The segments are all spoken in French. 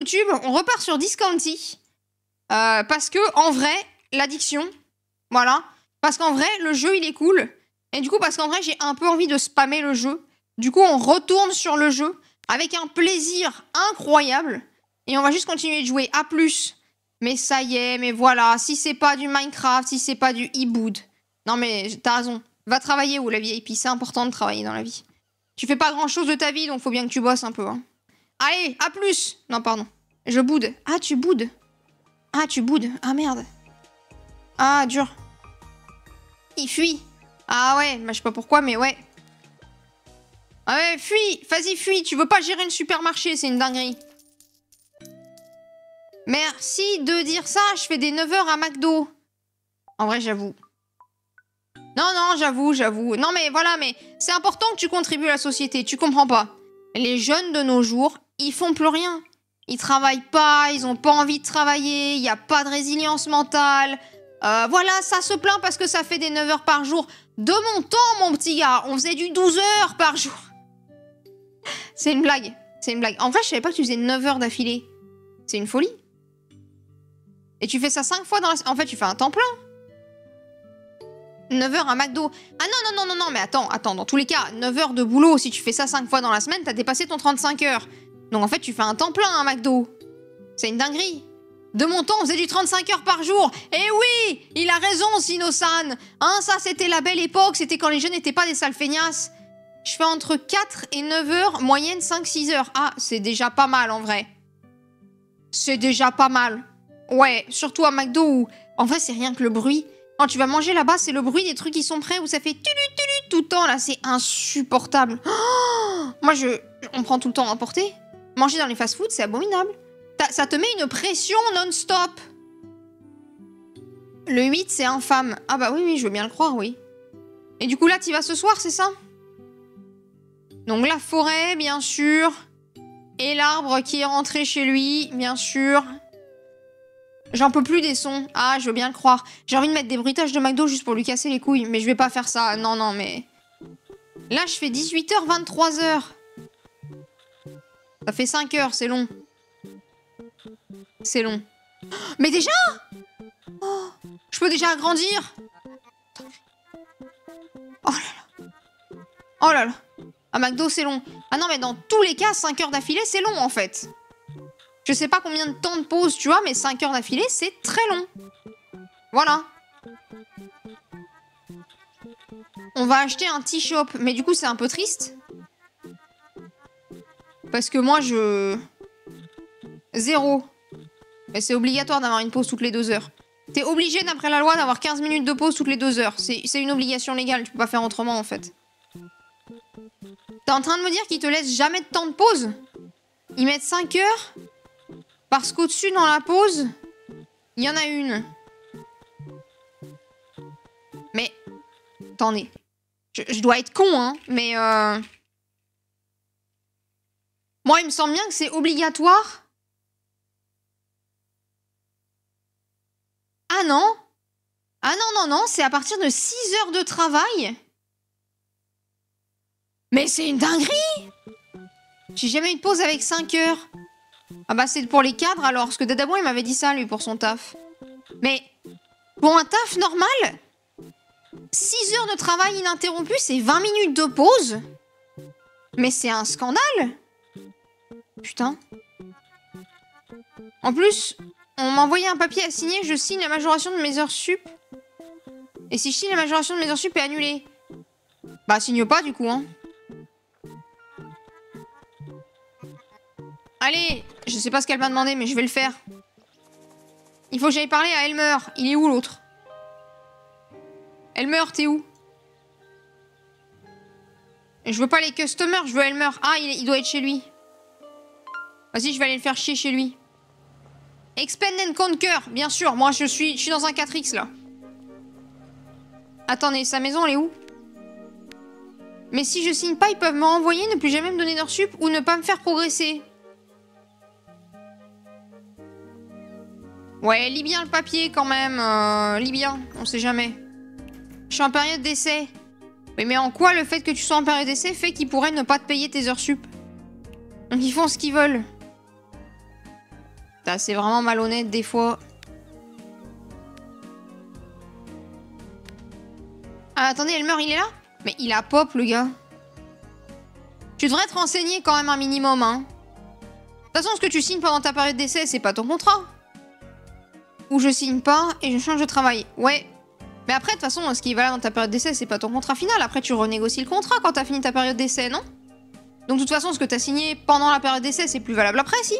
YouTube, on repart sur Discounty. Parce que, en vrai, l'addiction, voilà. Parce qu'en vrai, le jeu, il est cool. Et du coup, parce qu'en vrai, j'ai un peu envie de spammer le jeu. Du coup, on retourne sur le jeu avec un plaisir incroyable. Et on va juste continuer de jouer. À plus. Mais ça y est, mais voilà. Si c'est pas du Minecraft, si c'est pas du e-boot. Non mais, t'as raison. Va travailler ou la VIP. C'est important de travailler dans la vie. Tu fais pas grand chose de ta vie, donc faut bien que tu bosses un peu. Hein. Allez, à plus. Non, pardon. Je boude. Ah, tu boudes. Ah, tu boudes. Ah, merde. Ah, dur. Il fuit. Ah ouais, bah, je sais pas pourquoi, mais ouais. Ah ouais, fuis. Vas-y, fuis. Tu veux pas gérer le supermarché, c'est une dinguerie. Merci de dire ça, je fais des 9 heures à McDo. En vrai, j'avoue. Non, j'avoue. Non, mais voilà, mais c'est important que tu contribues à la société, tu comprends pas. Les jeunes de nos jours, ils font plus rien. Ils travaillent pas, ils ont pas envie de travailler, il y a pas de résilience mentale. Voilà, ça se plaint parce que ça fait des 9 heures par jour. De mon temps, mon petit gars, on faisait du 12 heures par jour. C'est une blague, c'est une blague. En vrai, je savais pas que tu faisais 9 heures d'affilée. C'est une folie. Et tu fais ça 5 fois dans la semaine. En fait, tu fais un temps plein. 9 heures à McDo. Ah non, mais attends. Dans tous les cas, 9 heures de boulot, si tu fais ça 5 fois dans la semaine, t'as dépassé ton 35 heures. Donc en fait, tu fais un temps plein à McDo. C'est une dinguerie. De mon temps, on faisait du 35 heures par jour. Eh oui, il a raison, Sino-san. Hein, ça, c'était la belle époque. C'était quand les jeunes n'étaient pas des sales feignasses. Je fais entre 4 et 9 heures, moyenne 5-6 heures. Ah, c'est déjà pas mal, en vrai. C'est déjà pas mal. Ouais, surtout à McDo où... En vrai, c'est rien que le bruit. Quand tu vas manger là-bas, c'est le bruit des trucs qui sont prêts où ça fait tulu tout le temps, là. C'est insupportable. Oh, moi, on prend tout le temps à emporter. Manger dans les fast-foods, c'est abominable. Ça te met une pression non-stop. Le 8, c'est infâme. Ah bah oui, je veux bien le croire, oui. Et du coup, là, t'y vas ce soir, c'est ça? Donc la forêt, bien sûr. Et l'arbre qui est rentré chez lui, bien sûr. J'en peux plus des sons. Ah, je veux bien le croire. J'ai envie de mettre des bruitages de McDo juste pour lui casser les couilles. Mais je vais pas faire ça. Non, mais... Là, je fais 18h, 23h. Ça fait 5 heures, c'est long. C'est long. Mais déjà oh, je peux déjà agrandir. Oh là là. Oh là là. À McDo, c'est long. Ah non, mais dans tous les cas, 5 heures d'affilée, c'est long, en fait. Je sais pas combien de temps de pause, tu vois, mais 5 heures d'affilée, c'est très long. Voilà. On va acheter un tea shop. Mais du coup, c'est un peu triste. Parce que moi, Zéro. Mais c'est obligatoire d'avoir une pause toutes les 2 heures. T'es obligé, d'après la loi, d'avoir 15 minutes de pause toutes les 2 heures. C'est une obligation légale, tu peux pas faire autrement, en fait. T'es en train de me dire qu'ils te laissent jamais de temps de pause? Ils mettent 5 heures? Parce qu'au-dessus, dans la pause, il y en a une. Mais... Attendez. Je dois être con, hein, mais... Moi, il me semble bien que c'est obligatoire. Ah non? Ah non, c'est à partir de 6 heures de travail. Mais c'est une dinguerie! J'ai jamais eu de pause avec 5 heures. Ah bah c'est pour les cadres alors, parce que Dadabon il m'avait dit ça lui pour son taf. Mais pour un taf normal, 6 heures de travail ininterrompu, c'est 20 minutes de pause. Mais c'est un scandale. Putain. En plus, on m'a envoyé un papier à signer, je signe la majoration de mes heures sup. Et si je signe la majoration de mes heures sup est annulée, bah signe pas du coup, hein. Allez, je sais pas ce qu'elle m'a demandé, mais je vais le faire. Il faut que j'aille parler à Elmer. Il est où l'autre? Elmer, t'es où? Je veux pas les customers, je veux Elmer. Ah, il doit être chez lui. Vas-y, je vais aller le faire chier chez lui. Expand and Conquer, bien sûr. Moi, je suis dans un 4X, là. Attendez, sa maison, elle est où? Mais si je signe pas, ils peuvent me renvoyer, ne plus jamais me donner d'heures sup ou ne pas me faire progresser. Ouais, lis bien le papier quand même. Lis bien, on sait jamais. Je suis en période d'essai. Oui, mais en quoi le fait que tu sois en période d'essai fait qu'ils pourraient ne pas te payer tes heures sup? Donc ils font ce qu'ils veulent. C'est vraiment malhonnête des fois. Ah, attendez, Elmer, il est là? Mais il a pop, le gars. Tu devrais te renseigner quand même un minimum, hein. De toute façon, ce que tu signes pendant ta période d'essai, c'est pas ton contrat. Ou je signe pas et je change de travail. Ouais. Mais après, de toute façon, ce qui est valable dans ta période d'essai, c'est pas ton contrat final. Après, tu renégocies le contrat quand t'as fini ta période d'essai, non? Donc, de toute façon, ce que t'as signé pendant la période d'essai, c'est plus valable après, si?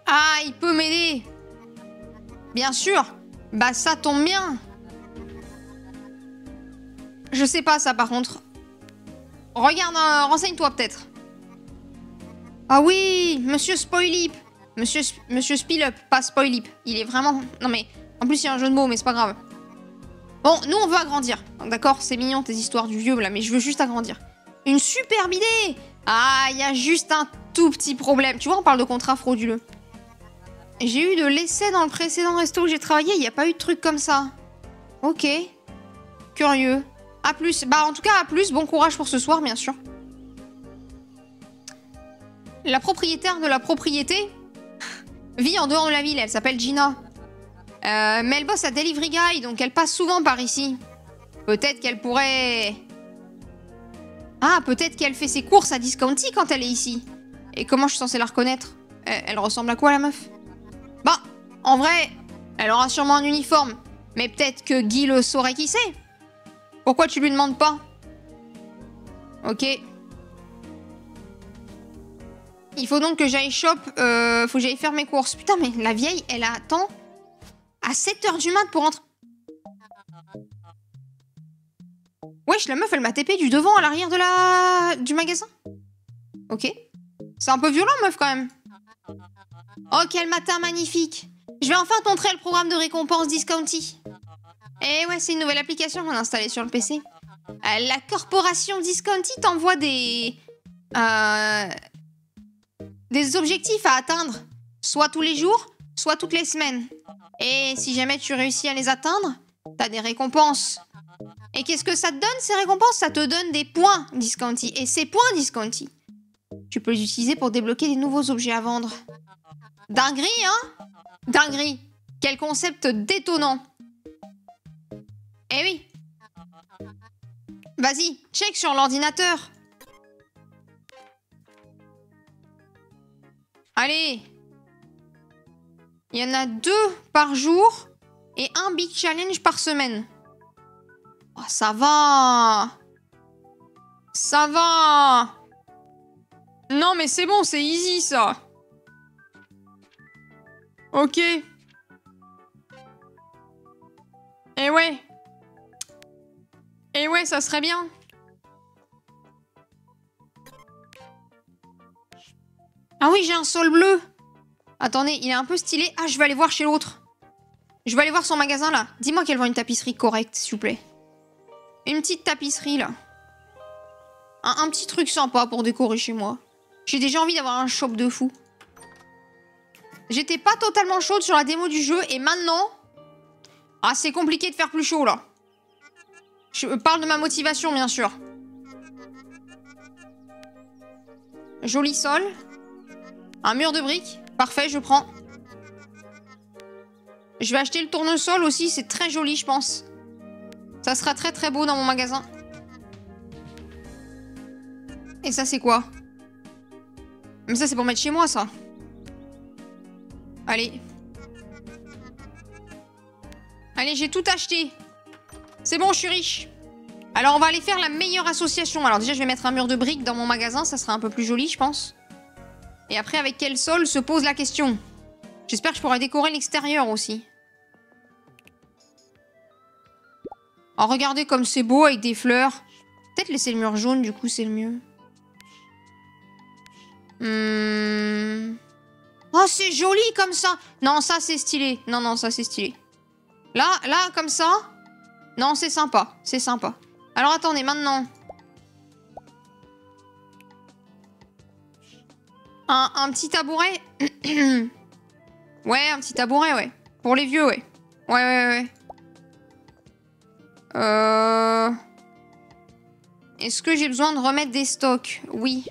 Ah, il peut m'aider. Bien sûr. Bah, ça tombe bien. Je sais pas, ça, par contre. Regarde, renseigne-toi, peut-être. Ah oui, Monsieur Spoilip. Monsieur Spilup, pas Spoilip. Il est vraiment... Non, mais... En plus, il y a un jeu de mots, mais c'est pas grave. Bon, nous, on veut agrandir. D'accord, c'est mignon, tes histoires du vieux, là, mais je veux juste agrandir. Une superbe idée. Ah, il y a juste un tout petit problème. Tu vois, on parle de contrat frauduleux. J'ai eu de l'essai dans le précédent resto où j'ai travaillé, il n'y a pas eu de truc comme ça. Ok. Curieux. A plus. Bah, en tout cas, à plus. Bon courage pour ce soir, bien sûr. La propriétaire de la propriété vit en dehors de la ville. Elle s'appelle Gina. Mais elle bosse à Delivery Guy, donc elle passe souvent par ici. Peut-être qu'elle pourrait... Ah, peut-être qu'elle fait ses courses à Discounty quand elle est ici. Et comment je suis censée la reconnaître? Elle ressemble à quoi, la meuf? Bah, en vrai, elle aura sûrement un uniforme. Mais peut-être que Guy le saurait qui c'est. Pourquoi tu lui demandes pas? Ok. Il faut donc que j'aille shop. Faut que j'aille faire mes courses. Putain, mais la vieille, elle attend à 7h du mat pour rentrer. Wesh, la meuf, elle m'a TP du devant à l'arrière du magasin. Ok. C'est un peu violent, meuf, quand même. Oh, quel matin magnifique. Je vais enfin te montrer le programme de récompense Discounty. Eh ouais, c'est une nouvelle application qu'on a installée sur le PC. La corporation Discounty t'envoie des objectifs à atteindre. Soit tous les jours, soit toutes les semaines. Et si jamais tu réussis à les atteindre, t'as des récompenses. Et qu'est-ce que ça te donne, ces récompenses? Ça te donne des points Discounty. Et ces points Discounty, tu peux les utiliser pour débloquer des nouveaux objets à vendre. Dinguerie, hein? Dinguerie. Quel concept détonnant. Eh oui. Vas-y, check sur l'ordinateur. Allez. Il y en a 2 par jour et un big challenge par semaine. Oh, ça va. Ça va. Non, mais c'est bon, c'est easy, ça. Ok. Eh ouais. Eh ouais, ça serait bien. Ah oui, j'ai un sol bleu. Attendez, il est un peu stylé. Ah, je vais aller voir chez l'autre. Je vais aller voir son magasin, là. Dis-moi qu'elle vend une tapisserie correcte, s'il vous plaît. Une petite tapisserie, là. Un petit truc sympa pour décorer chez moi. J'ai déjà envie d'avoir un shop de fou. J'étais pas totalement chaude sur la démo du jeu, et maintenant... Ah, c'est compliqué de faire plus chaud, là. Je parle de ma motivation, bien sûr. Joli sol. Un mur de briques. Parfait, je prends. Je vais acheter le tournesol aussi, c'est très joli, je pense. Ça sera très très beau dans mon magasin. Et ça, c'est quoi? Mais ça, c'est pour mettre chez moi, ça. Allez. Allez, j'ai tout acheté. C'est bon, je suis riche. Alors, on va aller faire la meilleure association. Alors déjà, je vais mettre un mur de briques dans mon magasin. Ça sera un peu plus joli, je pense. Et après, avec quel sol se pose la question? J'espère que je pourrai décorer l'extérieur aussi. Oh, regardez comme c'est beau avec des fleurs. Peut-être laisser le mur jaune, du coup, c'est le mieux. Oh, c'est joli comme ça. Non, ça, c'est stylé. Non, non, ça, c'est stylé. Là, comme ça. Non, c'est sympa. C'est sympa. Alors, attendez, maintenant. Un petit tabouret. Ouais, un petit tabouret, ouais. Pour les vieux, ouais. Ouais. Est-ce que j'ai besoin de remettre des stocks? Oui.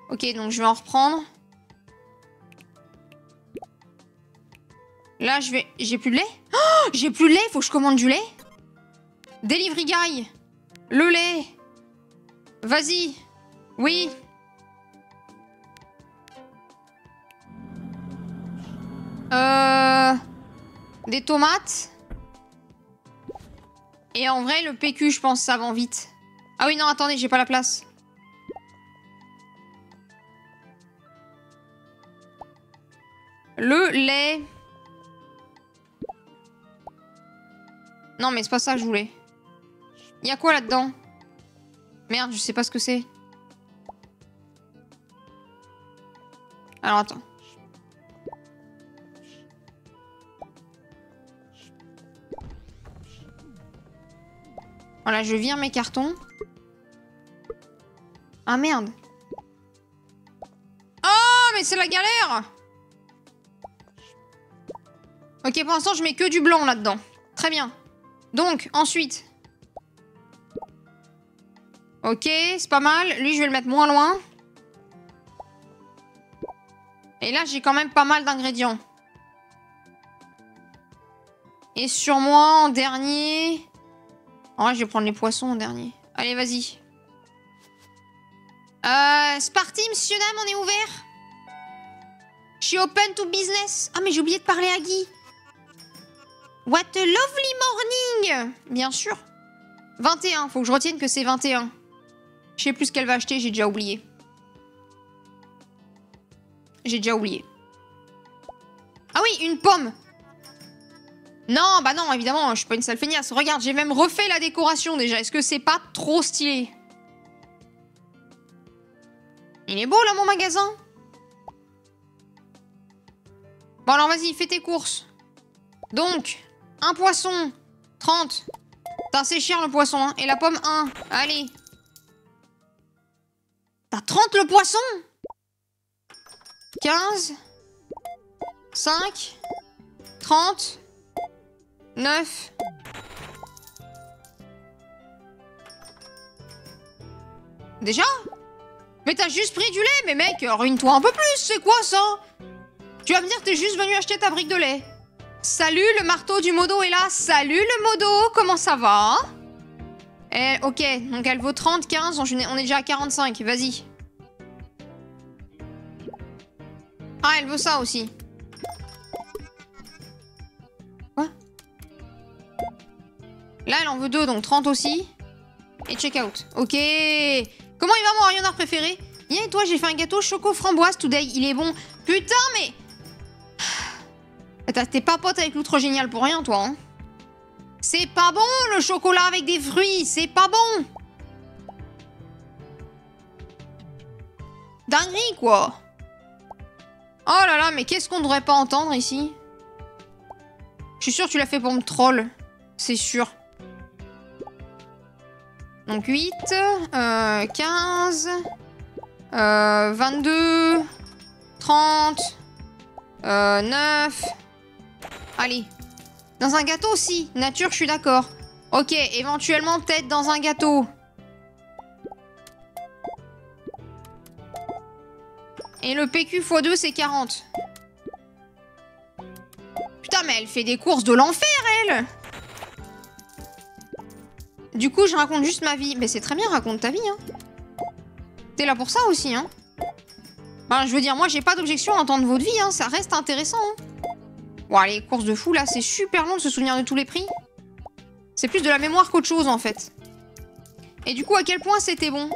Ok, donc je vais en reprendre. Là, je vais... J'ai plus de lait? Oh, j'ai plus de lait, faut que je commande du lait. Delivery guy. Le lait. Vas-y. Oui. Des tomates. Et en vrai, le PQ, je pense, ça vend vite. Ah oui, non, attendez, j'ai pas la place. Le lait. Non, mais c'est pas ça que je voulais. Y'a quoi là-dedans? Merde, je sais pas ce que c'est. Alors, attends. Voilà, je vire mes cartons. Ah, merde. Oh, mais c'est la galère! Ok, pour l'instant, je mets que du blanc là-dedans. Très bien. Donc, ensuite... Ok, c'est pas mal. Lui, je vais le mettre moins loin. Et là, j'ai quand même pas mal d'ingrédients. Et sur moi, en dernier... En vrai, je vais prendre les poissons en dernier. Allez, vas-y. C'est parti, monsieur, dame, on est ouvert. Je suis open to business. Ah, mais j'ai oublié de parler à Guy. What a lovely morning. Bien sûr. 21, faut que je retienne que c'est 21. Je sais plus ce qu'elle va acheter, j'ai déjà oublié. J'ai déjà oublié. Ah oui, une pomme. Non, bah non, évidemment, je suis pas une sale feignasse. Regarde, j'ai même refait la décoration déjà. Est-ce que c'est pas trop stylé? Il est beau là, mon magasin. Bon, alors vas-y, fais tes courses. Donc, un poisson, 30. Putain, c'est cher le poisson, hein. Et la pomme, 1. Allez. T'as 30 le poisson? 15. 5. 30. 9. Déjà? Mais t'as juste pris du lait, mais mec, ruine-toi un peu plus, c'est quoi ça? Tu vas me dire que t'es juste venu acheter ta brique de lait. Salut, le marteau du modo est là. Salut le modo, comment ça va? Ok, donc elle vaut 30, 15, on est déjà à 45, vas-y. Ah, elle veut ça aussi. Quoi? Là, elle en veut 2, donc 30 aussi. Et check out. Ok. Comment il va mon rayonneur préféré? Viens et toi, j'ai fait un gâteau choco framboise today. Il est bon. Putain, mais... T'es pas pote avec l'outre génial pour rien, toi, hein? C'est pas bon, le chocolat avec des fruits. C'est pas bon. Dinguerie, quoi. Oh là là, mais qu'est-ce qu'on devrait pas entendre ici? Je suis sûre que tu l'as fait pour me troll. C'est sûr. Donc 8, 15, 22, 30, 9... Allez. Dans un gâteau aussi. Nature, je suis d'accord. Ok, éventuellement, peut-être dans un gâteau. Et le PQ x2, c'est 40. Putain, mais elle fait des courses de l'enfer, elle. Du coup, je raconte juste ma vie. Mais c'est très bien, raconte ta vie, hein. T'es là pour ça aussi, hein. Ben, je veux dire, moi, j'ai pas d'objection à entendre votre vie, hein. Ça reste intéressant, hein. Bon, les courses de fou, là, c'est super long de se souvenir de tous les prix. C'est plus de la mémoire qu'autre chose, en fait. Et du coup, à quel point c'était bon?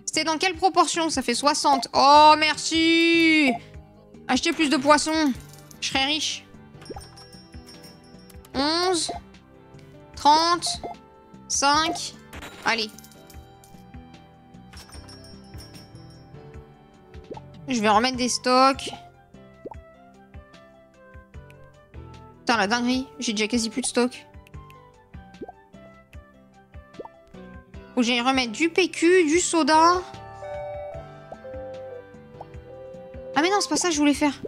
C'était dans quelle proportion? Ça fait 60. Oh, merci! Achetez plus de poissons. Je serai riche. 11. 30. 5. Allez. Je vais remettre des stocks. Putain, la dinguerie. J'ai déjà quasi plus de stock. Faut que j'aille remettre du PQ, du soda. Ah mais non, c'est pas ça que je voulais faire.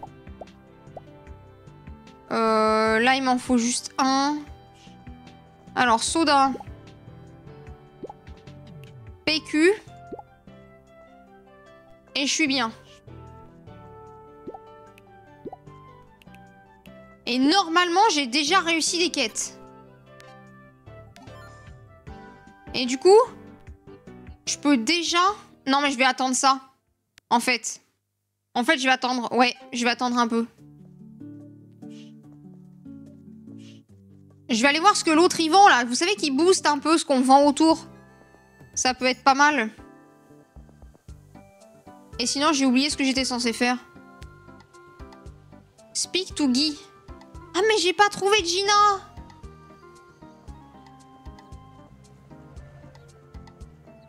Là, il m'en faut juste un. Alors, soda. PQ. Et je suis bien. Et normalement, j'ai déjà réussi les quêtes. Et du coup, je peux déjà... Non, mais je vais attendre ça. En fait, je vais attendre. Ouais, je vais attendre un peu. Je vais aller voir ce que l'autre y vend, là. Vous savez qu'il booste un peu ce qu'on vend autour. Ça peut être pas mal. Et sinon, j'ai oublié ce que j'étais censé faire. Speak to Guy. Ah, mais j'ai pas trouvé Gina.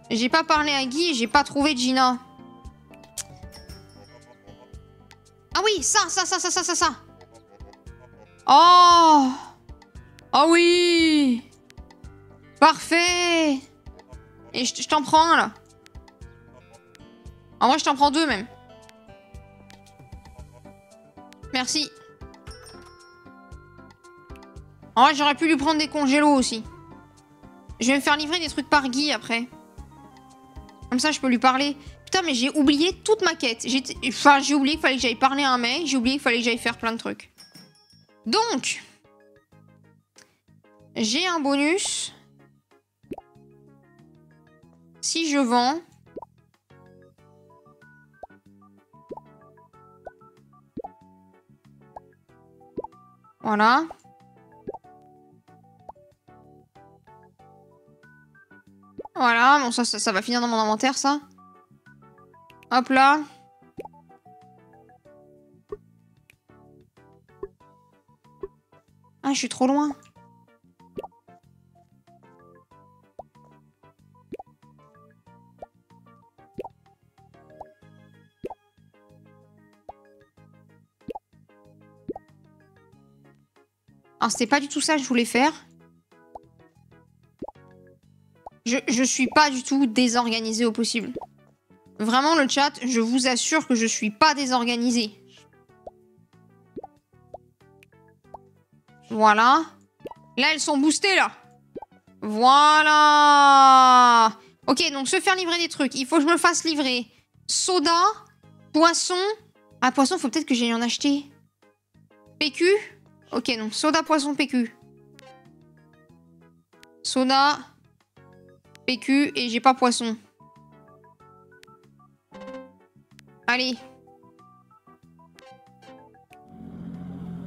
J'ai pas parlé à Guy et j'ai pas trouvé Gina. Ah oui, ça. Oh. Oh oui. Parfait. Et je t'en prends un, là. En vrai, je t'en prends deux, même. Merci. En vrai, j'aurais pu lui prendre des congélos aussi. Je vais me faire livrer des trucs par Guy, après. Comme ça, je peux lui parler. Putain, mais j'ai oublié toute ma quête. Enfin, j'ai oublié qu'il fallait que j'aille parler à un mec. J'ai oublié qu'il fallait que j'aille faire plein de trucs. Donc... J'ai un bonus. Si je vends... Voilà. Voilà, bon ça va finir dans mon inventaire, ça. Hop là. Ah, je suis trop loin. Alors, c'était pas du tout ça que je voulais faire. Je suis pas du tout désorganisée au possible. Vraiment, le chat, je vous assure que je suis pas désorganisée. Voilà. Là, elles sont boostées, là. Voilà. Ok, donc se faire livrer des trucs. Il faut que je me fasse livrer soda, poisson. Ah, poisson, faut peut-être que j'aille en acheter. PQ. Ok, donc soda, poisson, PQ. Soda, PQ et j'ai pas poisson. Allez.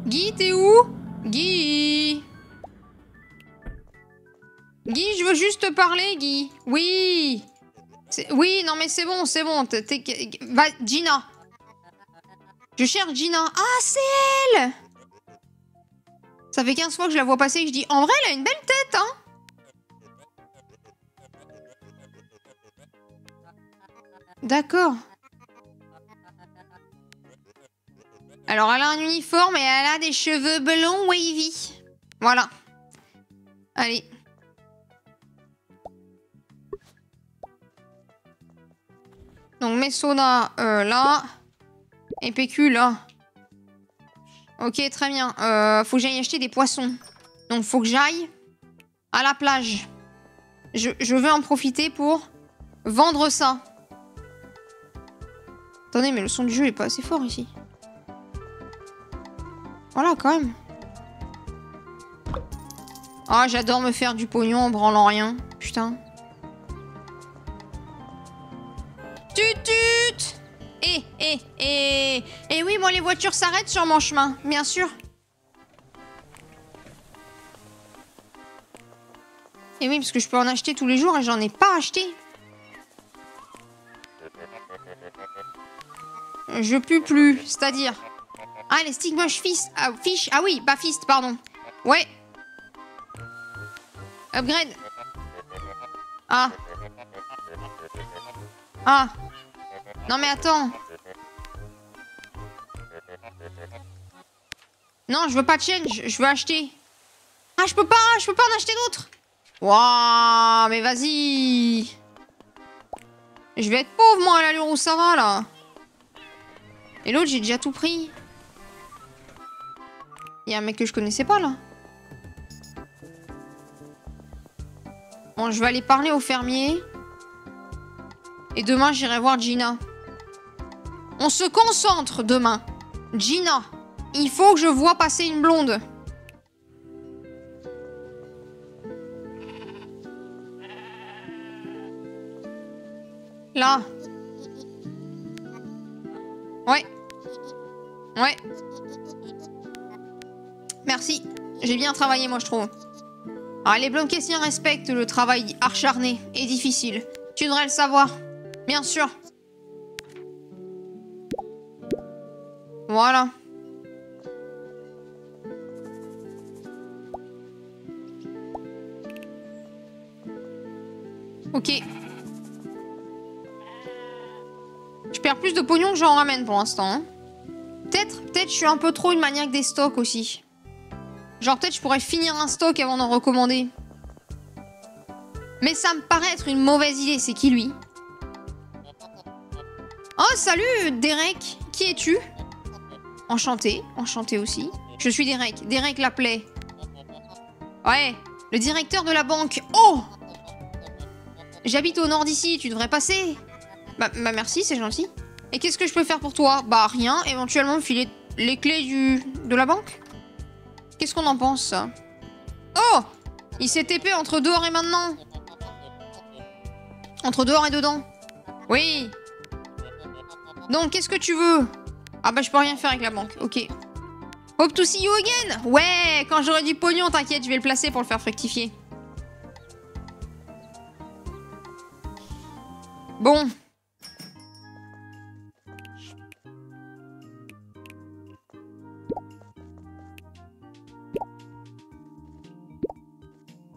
Guy, t'es où? Guy. Guy, je veux juste te parler, Guy. Oui. Oui, non mais c'est bon, c'est bon. Va, Gina. Je cherche Gina. Ah, c'est elle. Ça fait 15 fois que je la vois passer et que je dis... En vrai, elle a une belle tête, hein. D'accord. Alors, elle a un uniforme et elle a des cheveux blonds wavy. Voilà. Allez. Donc, mes sodas, là. Et PQ, là. Ok, très bien. Faut que j'aille acheter des poissons. Donc, faut que j'aille à la plage. Je veux en profiter pour vendre ça. Attendez, mais le son du jeu est pas assez fort ici. Voilà, quand même. Ah, j'adore me faire du pognon en branlant rien. Putain. Tutut. Et oui, moi, les voitures s'arrêtent sur mon chemin, bien sûr. Et oui, parce que je peux en acheter tous les jours et j'en ai pas acheté. Je pue plus, c'est-à-dire... Ah, les Stigmush Fist. Ah, Fish. Ah oui, pas Fist, pardon. Ouais. Upgrade. Ah. Ah. Non, mais attends. Non, je veux pas de change. Je veux acheter. Ah, je peux pas en acheter d'autres. Waouh, mais vas-y. Je vais être pauvre, moi, à l'allure où ça va, là. Et l'autre, j'ai déjà tout pris. Il y a un mec que je connaissais pas, là. Bon, je vais aller parler au fermier. Et demain, j'irai voir Gina. On se concentre demain. Gina, il faut que je vois passer une blonde. Là. Ouais. Ouais. Merci. J'ai bien travaillé, moi, je trouve. Ah, les blondes caissiers respectent le travail acharné et difficile. Tu devrais le savoir. Bien sûr. Voilà. Ok. Je perds plus de pognon que j'en ramène pour l'instant. Hein. Peut-être je suis un peu trop une maniaque des stocks aussi. Genre peut-être je pourrais finir un stock avant d'en recommander. Mais ça me paraît être une mauvaise idée. C'est qui lui? Oh salut Derek. Qui es-tu? Enchanté. Enchanté aussi. Je suis Derek. Derek l'appelait. Ouais. Le directeur de la banque. Oh! J'habite au nord d'ici. Tu devrais passer. Bah merci, c'est gentil. Et qu'est-ce que je peux faire pour toi? Bah rien, éventuellement me filer les clés de la banque. Qu'est-ce qu'on en pense? Oh! Il s'est TP entre dehors et maintenant. Entre dehors et dedans. Oui. Donc qu'est-ce que tu veux? Ah bah je peux rien faire avec la banque, ok. Hope to see you again. Ouais, quand j'aurai du pognon, t'inquiète, je vais le placer pour le faire fructifier. Bon.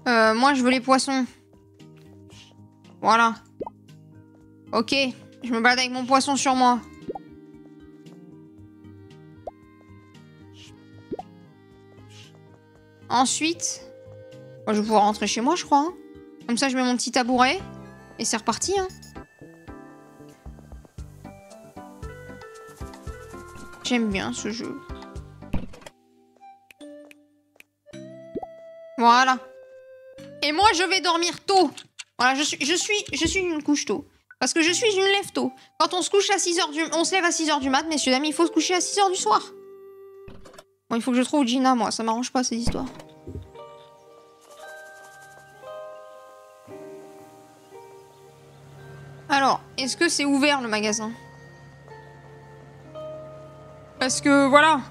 Moi, je veux les poissons. Voilà. Ok. Je me balade avec mon poisson sur moi. Ensuite... Moi, je vais pouvoir rentrer chez moi, je crois. Hein. Comme ça, je mets mon petit tabouret. Et c'est reparti, hein. J'aime bien ce jeu. Voilà. Et moi, je vais dormir tôt. Voilà, je suis une couche tôt. Parce que je suis une lève tôt. Quand on se couche à 6h on se lève à 6h du mat, messieurs dames, il faut se coucher à 6h du soir. Bon, il faut que je trouve Gina, moi. Ça m'arrange pas, ces histoires. Alors, est-ce que c'est ouvert, le magasin? Parce que, voilà.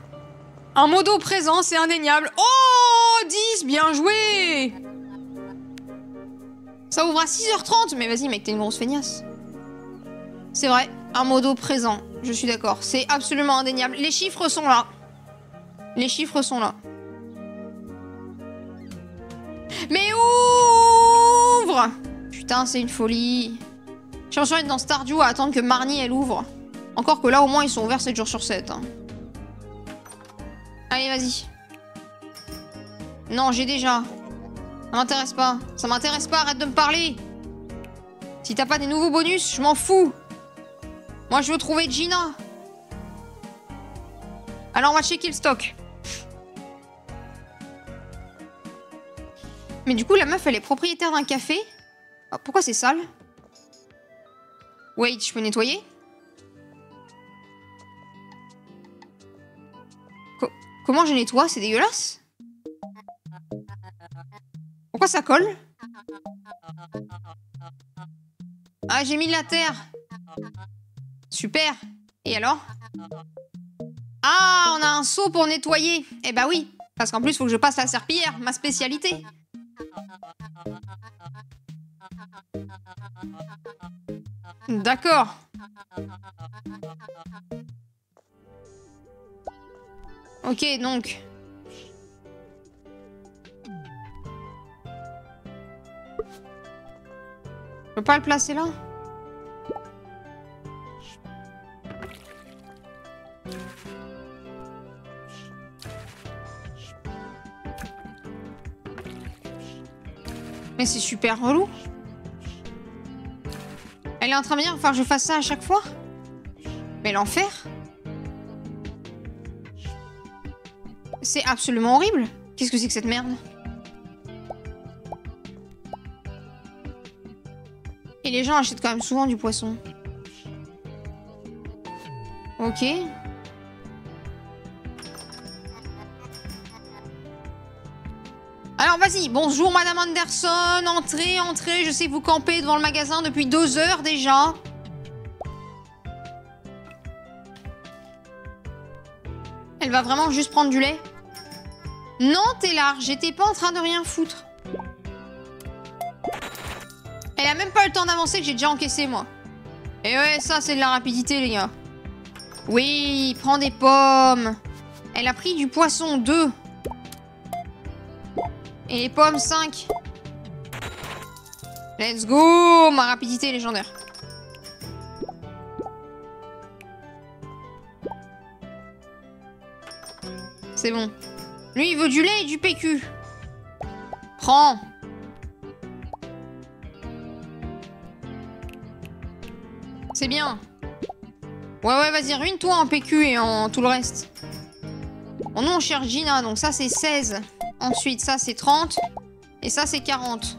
Un modo présent, c'est indéniable. Oh 10, bien joué. Ça ouvre à 6h30. Mais vas-y, mec, t'es une grosse feignasse. C'est vrai, un modo présent. Je suis d'accord. C'est absolument indéniable. Les chiffres sont là. Les chiffres sont là. Mais ouvre! Putain, c'est une folie. J'ai l'impression d'être dans Stardew à attendre que Marnie, elle ouvre. Encore que là, au moins, ils sont ouverts 7 jours sur 7. Hein. Allez, vas-y. Non, j'ai déjà. Ça m'intéresse pas. Ça m'intéresse pas, arrête de me parler. Si t'as pas des nouveaux bonus, je m'en fous. Moi, je veux trouver Gina. Alors, on va checker le stock. Mais du coup, la meuf, elle est propriétaire d'un café. Oh, pourquoi c'est sale? Wait, je peux nettoyer? Comment je nettoie? C'est dégueulasse. Pourquoi ça colle? Ah, j'ai mis de la terre. Super. Et alors? Ah, on a un seau pour nettoyer. Eh bah oui. Parce qu'en plus, il faut que je passe la serpillière, ma spécialité. D'accord. Ok, donc... Je peux pas le placer là? Mais c'est super relou. Elle est en train de me dire qu'il va falloir que je fasse ça à chaque fois? Mais l'enfer. C'est absolument horrible. Qu'est-ce que c'est que cette merde? Et les gens achètent quand même souvent du poisson. Ok. Alors vas-y, bonjour Madame Anderson, entrez, entrez, je sais que vous campez devant le magasin depuis 2 heures déjà. Elle va vraiment juste prendre du lait? Non, t'es large, j'étais pas en train de rien foutre. Elle a même pas eu le temps d'avancer que j'ai déjà encaissé moi. Et ouais, ça c'est de la rapidité les gars. Oui, prends des pommes. Elle a pris du poisson 2. Et les pommes 5. Let's go, ma rapidité légendaire. C'est bon. Lui, il veut du lait et du PQ. Prends. C'est bien. Ouais, vas-y, ruine-toi en PQ et en tout le reste. Bon, nous, on cherche Gina, donc ça, c'est 16. Ensuite, ça, c'est 30. Et ça, c'est 40.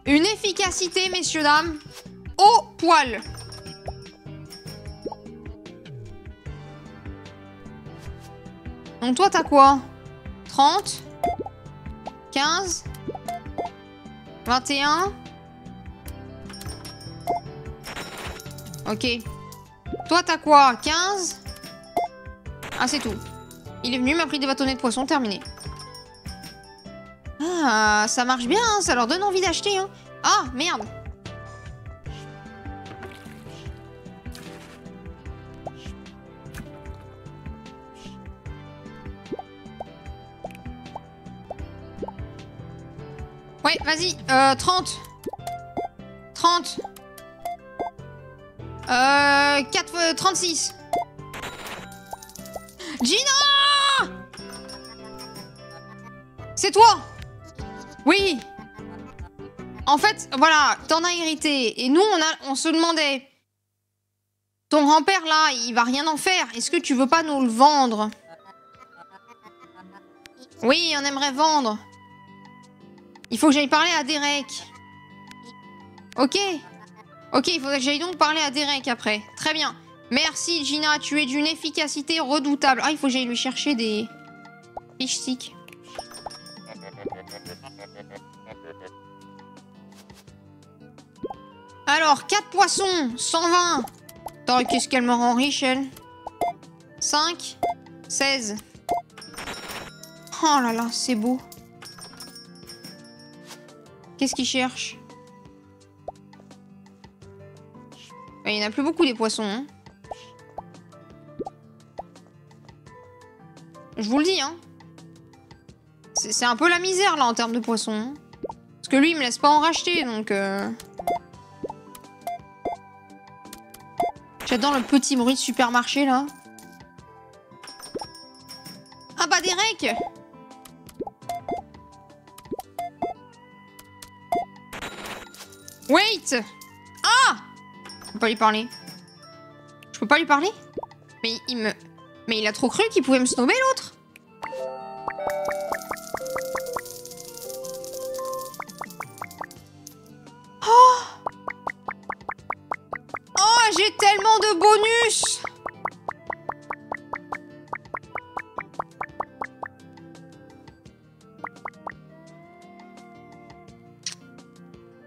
Une efficacité, messieurs, dames, au poil. Donc toi, t'as quoi? 30, 15, 21. Ok. Toi, t'as quoi? 15. Ah, c'est tout. Il est venu, m'a pris des bâtonnets de poisson, terminé. Ah, ça marche bien, hein, ça leur donne envie d'acheter. Hein. Ah, merde. Ouais, vas-y, 30. 30. 36. Gina! C'est toi? Oui. En fait, voilà, t'en as hérité. Et nous, on se demandait... Ton grand-père, là, il va rien en faire. Est-ce que tu veux pas nous le vendre? Oui, on aimerait vendre. Il faut que j'aille parler à Derek. Ok. Ok, il faudrait que j'aille donc parler à Derek après. Très bien. Merci, Gina. Tu es d'une efficacité redoutable. Ah, il faut que j'aille lui chercher des fish sticks. Alors, 4 poissons, 120. Attends, qu'est-ce qu'elle me rend riche, elle? 5, 16. Oh là là, c'est beau. Qu'est-ce qu'il cherche? Il n'y en a plus beaucoup des poissons. Hein. Je vous le dis, hein. C'est un peu la misère, là, en termes de poissons. Hein. Parce que lui, il me laisse pas en racheter, donc... J'adore le petit bruit de supermarché, là. Ah bah, Derek! Wait! Ah! Je peux pas lui parler. Je peux pas lui parler? Mais Mais il a trop cru qu'il pouvait me snobber, l'autre. Oh! Oh, j'ai tellement de bonus!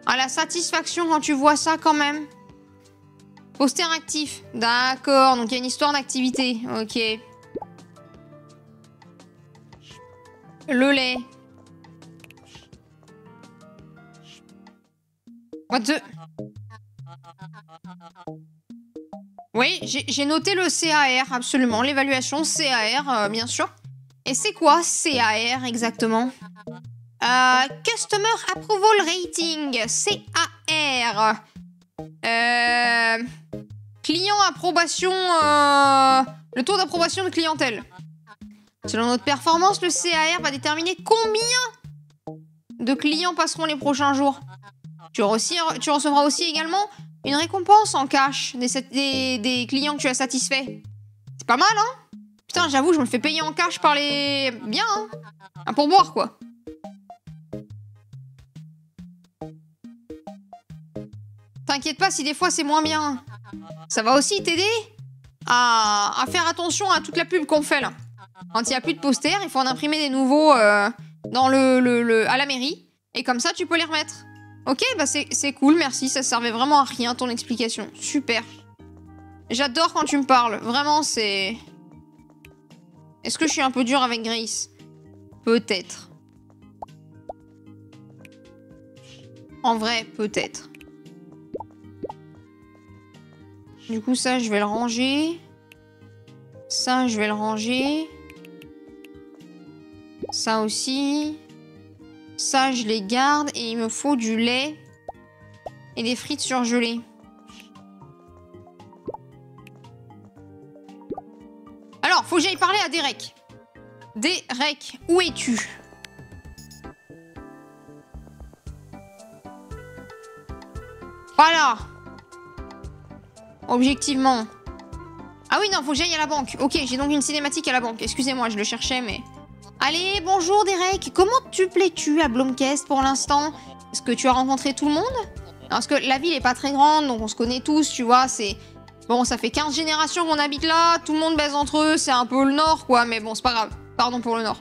Ah, la satisfaction quand tu vois ça, quand même. Poster actif. D'accord, donc il y a une histoire d'activité. Ok. Le lait. What the... Oui, j'ai noté le CAR, absolument. L'évaluation CAR, bien sûr. Et c'est quoi CAR exactement? Customer Approval Rating, CAR. Client approbation... le taux d'approbation de clientèle. Selon notre performance, le CAR va déterminer combien de clients passeront les prochains jours. Tu recevras aussi également une récompense en cash des clients que tu as satisfaits. C'est pas mal, hein? Putain, j'avoue, je me fais payer en cash par les... Bien, hein? Un pourboire, quoi. T'inquiète pas si des fois c'est moins bien. Ça va aussi t'aider à faire attention à toute la pub qu'on fait là. Quand il n'y a plus de posters, il faut en imprimer des nouveaux dans à la mairie. Et comme ça, tu peux les remettre. Ok, bah c'est cool, merci. Ça servait vraiment à rien, ton explication. Super. J'adore quand tu me parles. Vraiment, c'est... Est-ce que je suis un peu dure avec Grace? Peut-être. En vrai, peut-être. Du coup, ça, je vais le ranger. Ça, je vais le ranger. Ça aussi. Ça, je les garde. Et il me faut du lait et des frites surgelées. Alors, faut que j'aille parler à Derek. Derek, où es-tu? Voilà. Objectivement. Ah oui, non, faut que j'aille à la banque. Ok, j'ai donc une cinématique à la banque. Excusez-moi, je le cherchais, mais... Allez, bonjour Derek. Comment tu plais-tu à Blomquest pour l'instant? Est-ce que tu as rencontré tout le monde? Parce que la ville est pas très grande, donc on se connaît tous, tu vois, c'est... Bon, ça fait 15 générations qu'on habite là, tout le monde baise entre eux, c'est un peu le nord, quoi, mais bon, c'est pas grave. Pardon pour le nord.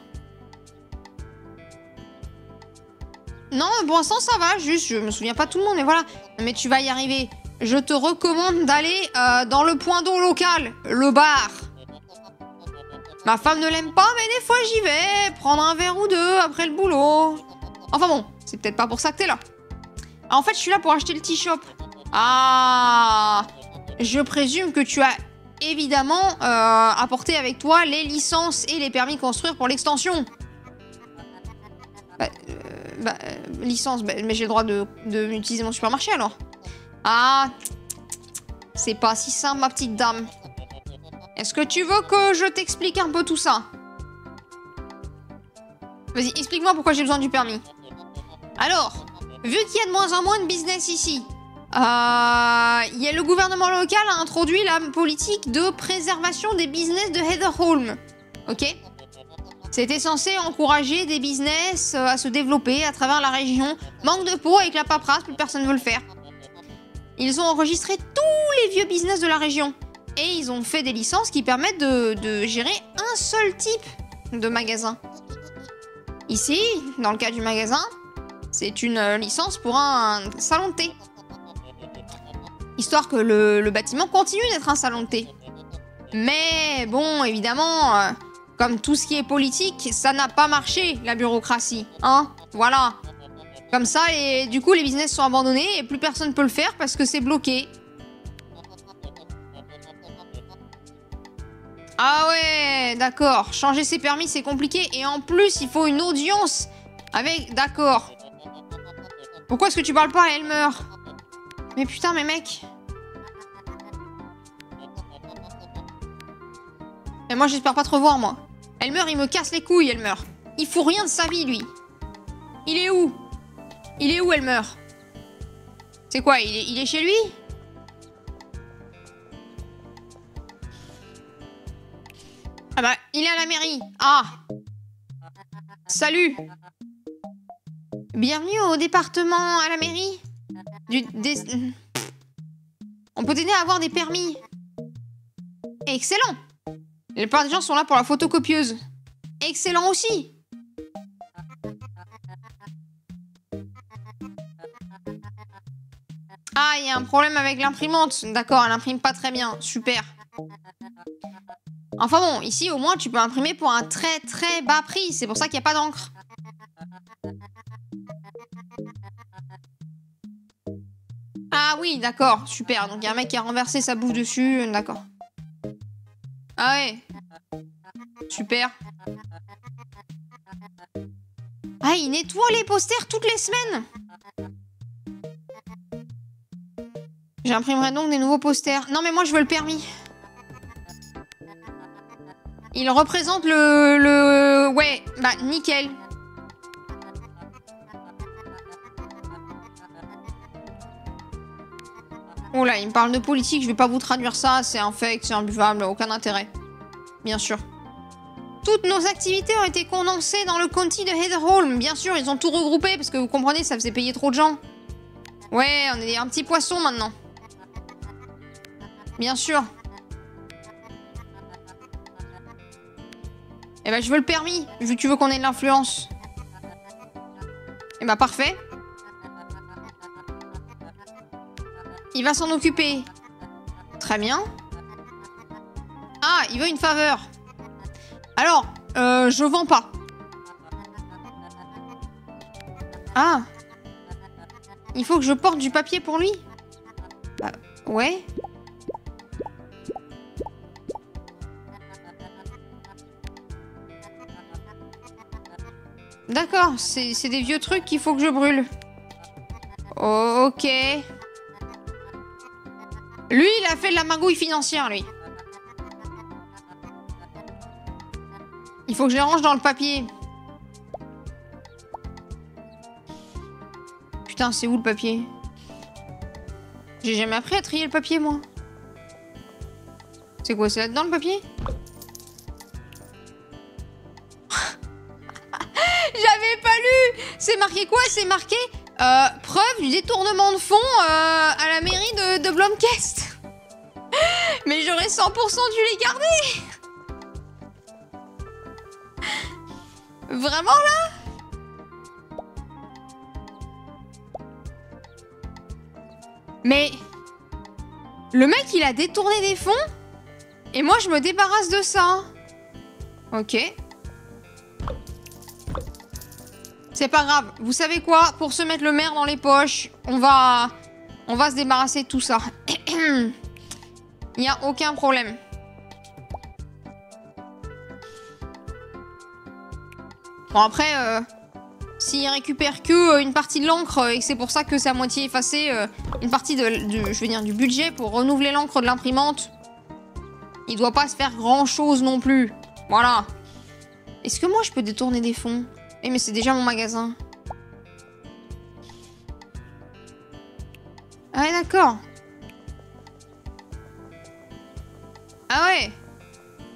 Non, pour l'instant, ça va, juste, je me souviens pas de tout le monde, mais voilà. Mais tu vas y arriver. Je te recommande d'aller dans le point d'eau local, le bar. Ma femme ne l'aime pas, mais des fois, j'y vais, prendre un verre ou deux après le boulot. Enfin bon, c'est peut-être pas pour ça que t'es là. En fait, je suis là pour acheter le t-shop. Ah... Je présume que tu as évidemment apporté avec toi les licences et les permis de construire pour l'extension. Licence, mais j'ai le droit de utiliser mon supermarché alors. Ah, c'est pas si simple, ma petite dame. Est-ce que tu veux que je t'explique un peu tout ça? Vas-y, explique-moi pourquoi j'ai besoin du permis. Alors, vu qu'il y a de moins en moins de business ici... le gouvernement local a introduit la politique de préservation des business de Heatherholm. Ok? C'était censé encourager des business à se développer à travers la région. Manque de peau avec la paperasse, plus personne ne veut le faire. Ils ont enregistré tous les vieux business de la région. Et ils ont fait des licences qui permettent de gérer un seul type de magasin. Ici, dans le cas du magasin, c'est une licence pour un salon de thé. Histoire que le bâtiment continue d'être un salon de thé. Mais bon, évidemment, comme tout ce qui est politique, ça n'a pas marché, la bureaucratie. Hein? Voilà. Comme ça, et du coup, les business sont abandonnés et plus personne ne peut le faire parce que c'est bloqué. Ah ouais, d'accord. Changer ses permis, c'est compliqué. Et en plus, il faut une audience avec... D'accord. Pourquoi est-ce que tu parles pas à Elmer? Mais putain, mais mec. Et moi, j'espère pas te revoir, moi. Elmer, il me casse les couilles, Elmer. Il fout rien de sa vie, lui. Il est où? Il est où, Elmer? C'est quoi, il est chez lui? Ah bah, il est à la mairie. Ah. Salut. Bienvenue au département à la mairie. On peut t'aider à avoir des permis. Excellent. La plupart des gens sont là pour la photocopieuse. Excellent aussi. Ah, il y a un problème avec l'imprimante. D'accord, elle imprime pas très bien. Super. Enfin bon, ici au moins tu peux imprimer pour un très très bas prix. C'est pour ça qu'il n'y a pas d'encre. Ah oui, d'accord, super. Donc il y a un mec qui a renversé sa bouffe dessus. D'accord. Ah ouais. Super. Ah, il nettoie les posters toutes les semaines. J'imprimerai donc des nouveaux posters. Non mais moi je veux le permis. Il représente le... Ouais, bah nickel. Oh là, il me parle de politique, je vais pas vous traduire ça, c'est infect, c'est imbuvable, aucun intérêt. Bien sûr. Toutes nos activités ont été condensées dans le county de Heatherholm. Bien sûr, ils ont tout regroupé, parce que vous comprenez, ça faisait payer trop de gens. Ouais, on est un petit poisson maintenant. Bien sûr. Eh ben, je veux le permis, vu que tu veux qu'on ait de l'influence. Eh ben, parfait. Il va s'en occuper. Très bien. Ah, il veut une faveur. Alors, je vends pas. Ah. Il faut que je porte du papier pour lui? Bah, ouais. D'accord, c'est des vieux trucs qu'il faut que je brûle. Ok. Lui, il a fait de la magouille financière, lui. Il faut que je les range dans le papier. Putain, c'est où le papier? J'ai jamais appris à trier le papier, moi. C'est quoi, c'est là-dedans le papier? J'avais pas lu! C'est marqué quoi? C'est marqué preuve du détournement de fonds à la mairie de Blomkest. Mais j'aurais 100% dû les garder! Vraiment là? Mais le mec il a détourné des fonds et moi je me débarrasse de ça. Ok. C'est pas grave. Vous savez quoi? Pour se mettre le maire dans les poches, on va se débarrasser de tout ça. Il n'y a aucun problème. Bon après, s'il récupère que une partie de l'encre et que c'est pour ça que c'est à moitié effacé, une partie je veux dire, du budget pour renouveler l'encre de l'imprimante, il doit pas se faire grand chose non plus. Voilà. Est-ce que moi je peux détourner des fonds? Eh mais c'est déjà mon magasin. Ah ouais d'accord. Ah ouais.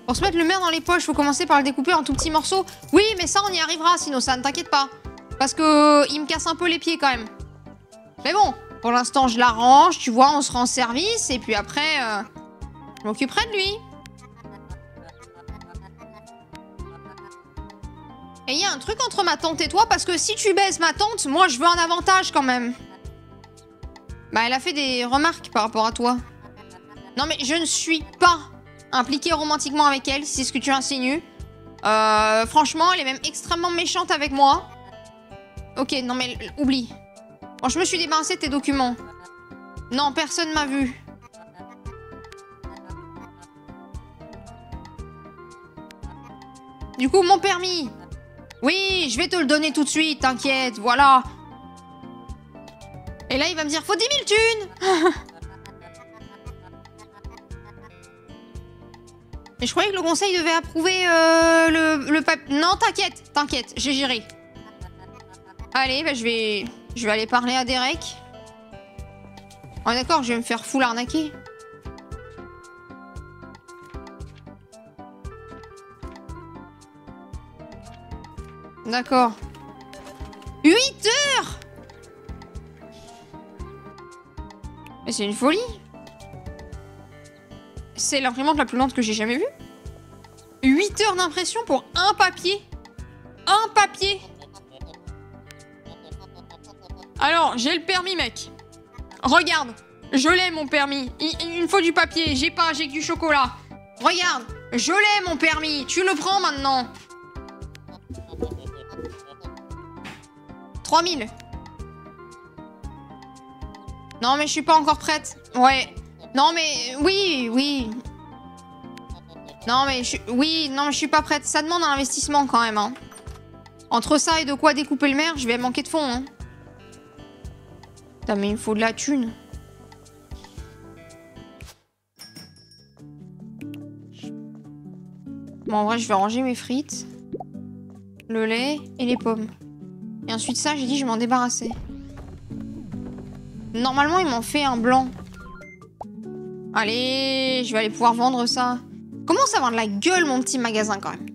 Pour se mettre le maire dans les poches, faut commencer par le découper en tout petits morceaux. Oui, mais ça, on y arrivera, sinon ça, ne t'inquiète pas. Parce que il me casse un peu les pieds, quand même. Mais bon, pour l'instant, je l'arrange, tu vois, on se rend service, et puis après, je m'occuperai de lui. Et il y a un truc entre ma tante et toi, parce que si tu baises ma tante, moi, je veux un avantage, quand même. Bah, elle a fait des remarques par rapport à toi. Non, mais je ne suis pas impliquée romantiquement avec elle, si c'est ce que tu insinues. Franchement, elle est même extrêmement méchante avec moi. Ok, non mais oublie. Bon, je me suis débarrassée de tes documents. Non, personne m'a vu. Du coup, mon permis. Oui, je vais te le donner tout de suite, t'inquiète, voilà. Et là, il va me dire, faut 10 000 thunes. Mais je croyais que le conseil devait approuver le papier. Non, t'inquiète, j'ai géré. Allez, bah, je vais aller parler à Derek. Oh, d'accord, je vais me faire full arnaquer. D'accord. 8 heures! Mais c'est une folie. C'est l'imprimante la plus lente que j'ai jamais vue. 8 heures d'impression pour un papier. Un papier. Alors, j'ai le permis, mec. Regarde, je l'ai, mon permis. Il me faut du papier. J'ai que du chocolat. Regarde, je l'ai, mon permis. Tu le prends maintenant. 3000. Non, mais je suis pas encore prête. Ouais. Non, mais... Oui. Non, mais je suis pas prête. Ça demande un investissement, quand même, hein. Entre ça et de quoi découper le maire, je vais manquer de fonds, hein. Putain, mais il me faut de la thune. Bon, en vrai, je vais ranger mes frites, le lait et les pommes. Et ensuite ça, j'ai dit je m'en débarrassais. Normalement, il m'en fait un blanc. Allez, je vais aller pouvoir vendre ça. Commence à avoir de la gueule, mon petit magasin, quand même.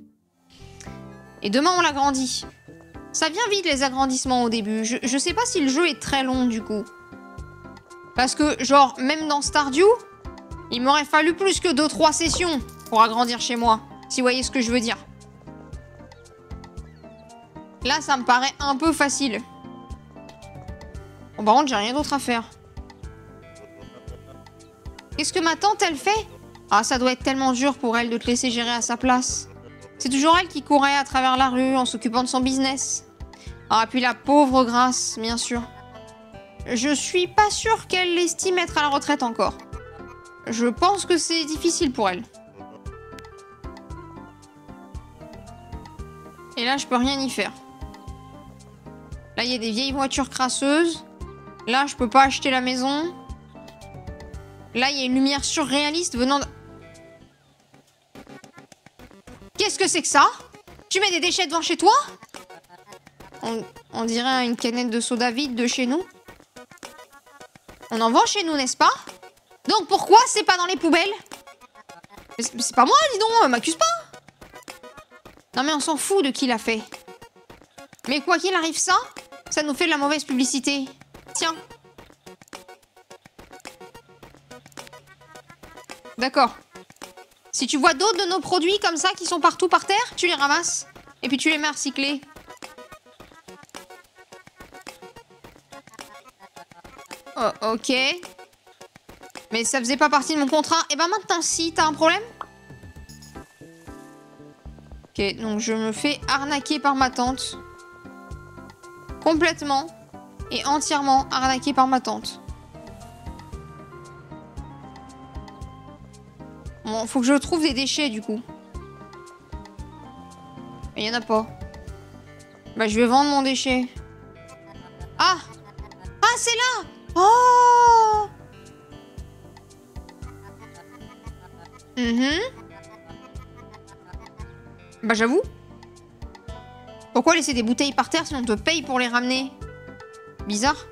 Et demain, on l'agrandit. Ça vient vite, les agrandissements, au début. Je sais pas si le jeu est très long, du coup. Parce que, genre, même dans Stardew, Il m'aurait fallu plus que 2-3 sessions pour agrandir chez moi, si vous voyez ce que je veux dire. Là, ça me paraît un peu facile. Bon, par contre, j'ai rien d'autre à faire. Qu'est-ce que ma tante, elle fait? Ah, ça doit être tellement dur pour elle de te laisser gérer à sa place. C'est toujours elle qui courait à travers la rue en s'occupant de son business. Ah, puis la pauvre Grace, bien sûr. Je suis pas sûre qu'elle estime être à la retraite encore. Je pense que c'est difficile pour elle. Et là, je peux rien y faire. Là, il y a des vieilles voitures crasseuses. Là, je peux pas acheter la maison. Là, il y a une lumière surréaliste venant de... Qu'est-ce que c'est que ça? Tu mets des déchets devant chez toi? On dirait une canette de soda vide de chez nous. On en vend chez nous, n'est-ce pas? Donc pourquoi c'est pas dans les poubelles? C'est pas moi, dis donc, m'accuse pas. Non mais on s'en fout de qui l'a fait. Mais quoi qu'il arrive ça nous fait de la mauvaise publicité. Tiens. D'accord. Si tu vois d'autres de nos produits comme ça qui sont partout par terre, tu les ramasses. Et puis tu les mets à recycler. Oh, ok. Mais ça faisait pas partie de mon contrat. Et ben maintenant si, t'as un problème? Ok, donc je me fais arnaquer par ma tante. Complètement et entièrement arnaqué par ma tante. Bon, faut que je trouve des déchets du coup. Il y en a pas. Bah, je vais vendre mon déchet. Ah! Ah, c'est là! Oh! Bah, j'avoue. Pourquoi laisser des bouteilles par terre si on te paye pour les ramener? Bizarre.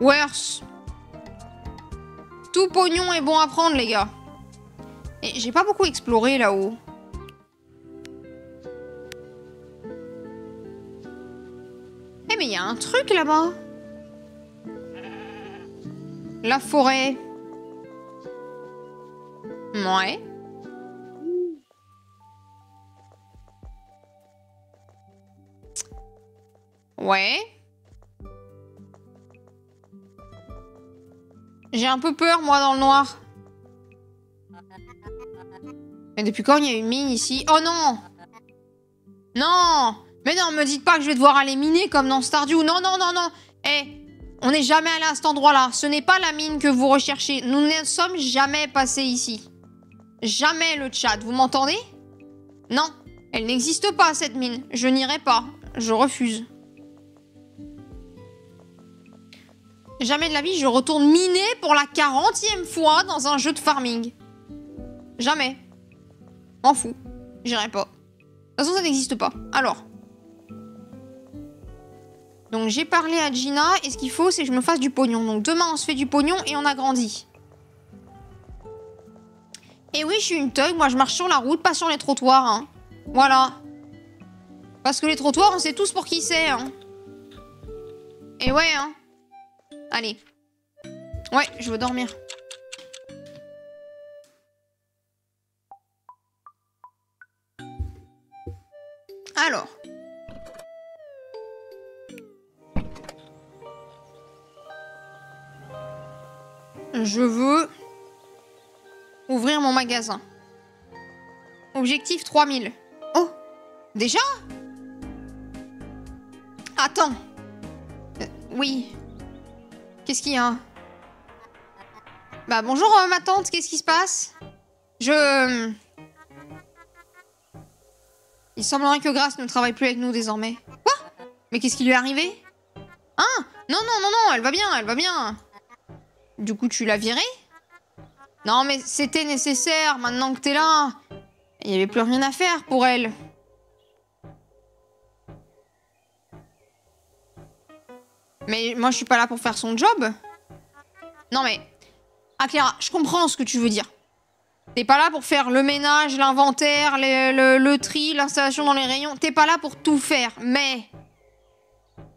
Worse. Tout pognon est bon à prendre, les gars. Et j'ai pas beaucoup exploré là-haut. Eh mais il y a un truc là-bas. La forêt. Ouais. Ouais. J'ai un peu peur, moi, dans le noir. Mais depuis quand il y a une mine ici? Oh non! Non! Mais non, me dites pas que je vais devoir aller miner comme dans Stardew. Non, non, non, non! Eh, on n'est jamais allé à cet endroit-là. Ce n'est pas la mine que vous recherchez. Nous ne sommes jamais passés ici. Jamais, le chat. Vous m'entendez? Non, elle n'existe pas, cette mine. Je n'irai pas. Je refuse. Jamais de la vie, je retourne miner pour la 40e fois dans un jeu de farming. Jamais. M'en fous. J'irai pas. De toute façon, ça n'existe pas. Alors. Donc, j'ai parlé à Gina. Et ce qu'il faut, c'est que je me fasse du pognon. Donc, demain, on se fait du pognon et on agrandit. Et oui, je suis une thug. Moi, je marche sur la route, pas sur les trottoirs. Hein. Voilà. Parce que les trottoirs, on sait tous pour qui c'est. Hein. Et ouais, hein. Allez. Ouais, je veux dormir. Alors. Je veux ouvrir mon magasin. Objectif 3000. Oh, déjà? Attends. Oui. Qu'est-ce qu'il y a? Bah bonjour ma tante, qu'est-ce qui se passe? Il semblerait que Grace ne travaille plus avec nous désormais. Quoi? Mais qu'est-ce qui lui est arrivé? Ah! Non, non, non, non, elle va bien, elle va bien. Du coup, tu l'as virée? Non, mais c'était nécessaire, maintenant que t'es là. Il n'y avait plus rien à faire pour elle. Mais moi, je suis pas là pour faire son job. Non, mais... Ah, Clara, je comprends ce que tu veux dire. T'es pas là pour faire le ménage, l'inventaire, le tri, l'installation dans les rayons. T'es pas là pour tout faire, mais...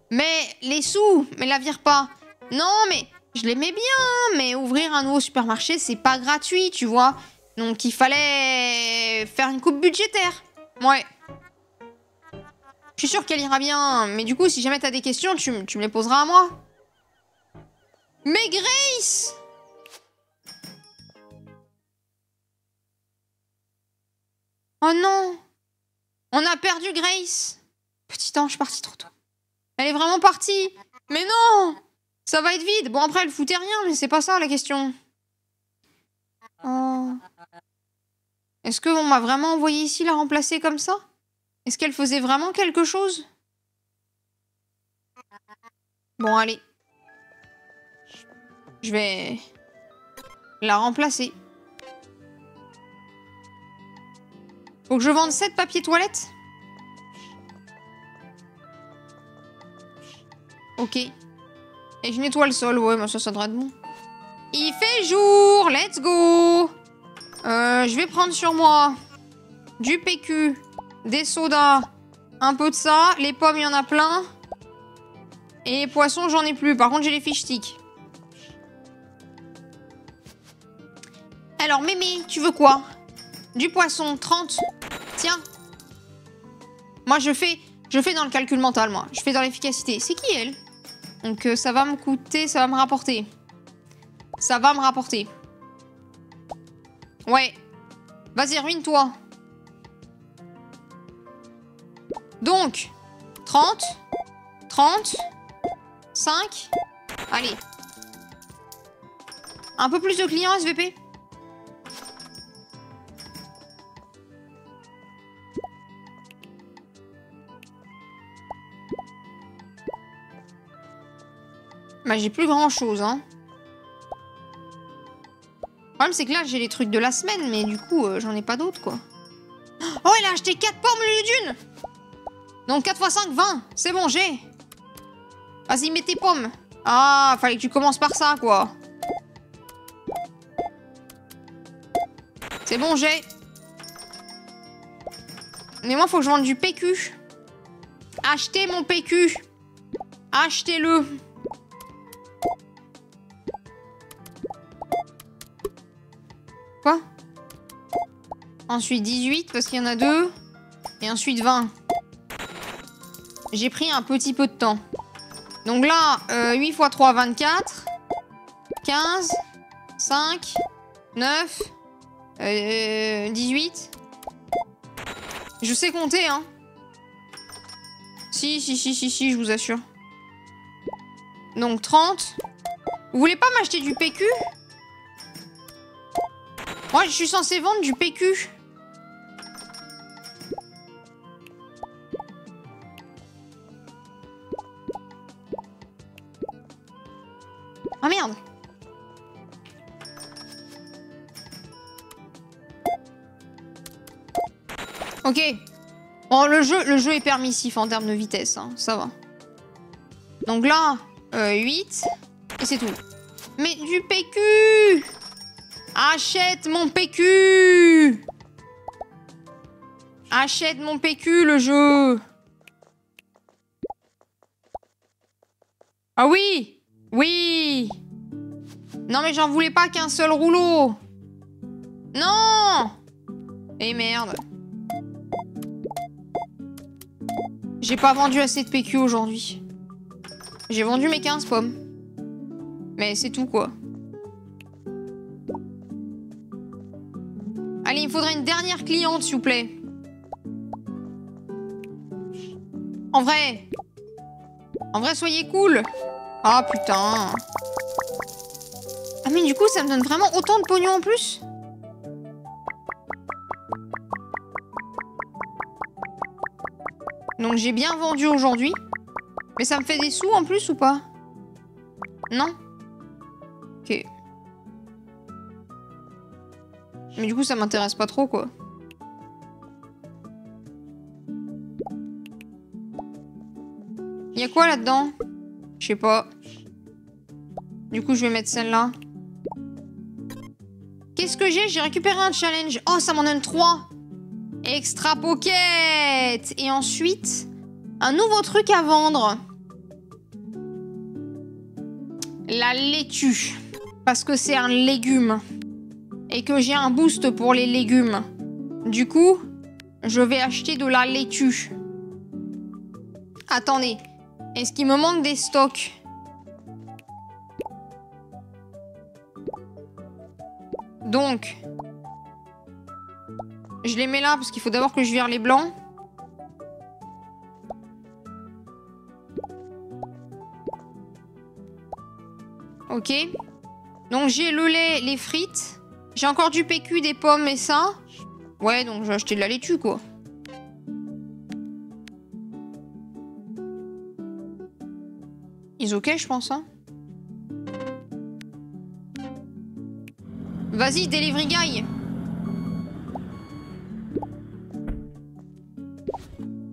Mais les sous, mais la vire pas. Non, mais Je l'aimais bien, mais ouvrir un nouveau supermarché, c'est pas gratuit, tu vois. Donc il fallait faire une coupe budgétaire. Ouais. Je suis sûre qu'elle ira bien, mais du coup, si jamais t'as des questions, tu me les poseras à moi. Mais Grace! Oh non! On a perdu Grace! Petit ange parti trop tôt. Elle est vraiment partie! Mais non! Ça va être vide. Bon, après, elle foutait rien, mais c'est pas ça la question. Oh. Est-ce qu'on m'a vraiment envoyé ici la remplacer comme ça? Est-ce qu'elle faisait vraiment quelque chose? Bon, allez. Je vais la remplacer. Faut que je vende 7 papiers toilettes? Ok. Et je nettoie le sol. Ouais, mais ça devrait être bon. Il fait jour. Let's go. Je vais prendre sur moi du PQ, des sodas, un peu de ça. Les pommes, il y en a plein. Et les poissons, j'en ai plus. Par contre, j'ai les fish sticks. Alors, Mémé, tu veux quoi? Du poisson, 30. Tiens. Moi, je fais dans le calcul mental, moi. Je fais dans l'efficacité. C'est qui, elle? Donc, ça va me coûter, ça va me rapporter. Ça va me rapporter. Ouais. Vas-y, ruine-toi. Donc, 30. 30. 5. Allez. Un peu plus de clients, SVP. Bah, j'ai plus grand chose, hein. Le problème, c'est que là, j'ai les trucs de la semaine, mais du coup, j'en ai pas d'autres, quoi. Oh, il a acheté 4 pommes, le d'une. Donc, 4 x 5, 20. C'est bon, j'ai. Vas-y, mets tes pommes. Ah, fallait que tu commences par ça, quoi. C'est bon, j'ai. Mais moi, faut que je vende du PQ. Achetez mon PQ. Achetez-le. Quoi? Ensuite 18 parce qu'il y en a 2. Et ensuite 20. J'ai pris un petit peu de temps. Donc là, 8 x 3, 24. 15. 5. 9. 18. Je sais compter, hein. Si, je vous assure. Donc 30. Vous voulez pas m'acheter du PQ? Moi, je suis censée vendre du PQ. Ah merde. Ok. Bon, le jeu est permissif en termes de vitesse, hein, ça va. Donc là, 8. Et c'est tout. Mais du PQ! Achète mon PQ! Achète mon PQ, le jeu! Ah oui! Oui! Non mais j'en voulais pas qu'un seul rouleau! Non! Eh merde. J'ai pas vendu assez de PQ aujourd'hui. J'ai vendu mes 15 pommes. Mais c'est tout, quoi. Allez, il me faudrait une dernière cliente, s'il vous plaît. En vrai, soyez cool. Ah, putain. Ah, mais du coup, ça me donne vraiment autant de pognon en plus? Donc, j'ai bien vendu aujourd'hui. Mais ça me fait des sous en plus ou pas? Non? Ok. Mais du coup, ça m'intéresse pas trop, quoi. Y'a quoi là-dedans? Je sais pas. Du coup, je vais mettre celle-là. Qu'est-ce que j'ai? J'ai récupéré un challenge. Oh, ça m'en donne 3. Extra Pocket. Et ensuite, un nouveau truc à vendre. la laitue. Parce que c'est un légume. Et que j'ai un boost pour les légumes. Du coup, je vais acheter de la laitue. Attendez. Est-ce qu'il me manque des stocks? Donc, je les mets là parce qu'il faut d'abord que je vire les blancs. Ok. Donc j'ai le lait, les frites. J'ai encore du PQ, des pommes et ça. Ouais, donc je vais acheter de la laitue, quoi. Ils ok, je pense, hein. Vas-y, delivery guy.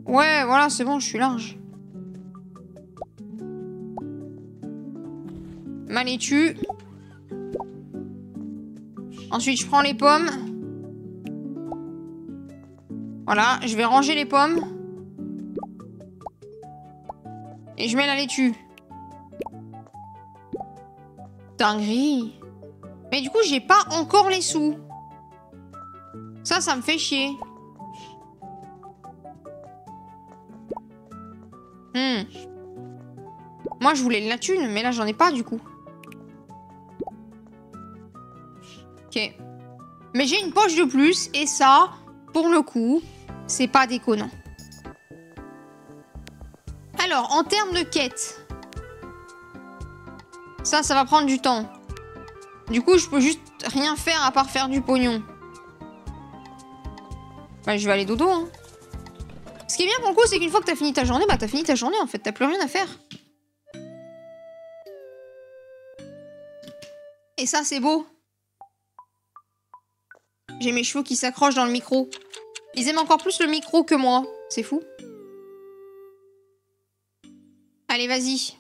Ouais, voilà, c'est bon, je suis large. Ma laitue. Ensuite, je prends les pommes. Voilà, je vais ranger les pommes. Et je mets la laitue. Dinguerie. Mais du coup, j'ai pas encore les sous. Ça me fait chier. Moi, je voulais la thune, mais là, j'en ai pas, du coup. Ok. Mais j'ai une poche de plus, et ça, pour le coup, c'est pas déconnant. Alors, en termes de quête... Ça va prendre du temps. Du coup, je peux juste rien faire à part faire du pognon. Bah, je vais aller dodo, hein. Ce qui est bien pour le coup, c'est qu'une fois que t'as fini ta journée, bah t'as fini ta journée, en fait. T'as plus rien à faire. Et ça, c'est beau. J'ai mes cheveux qui s'accrochent dans le micro. Ils aiment encore plus le micro que moi. C'est fou. Allez, vas-y.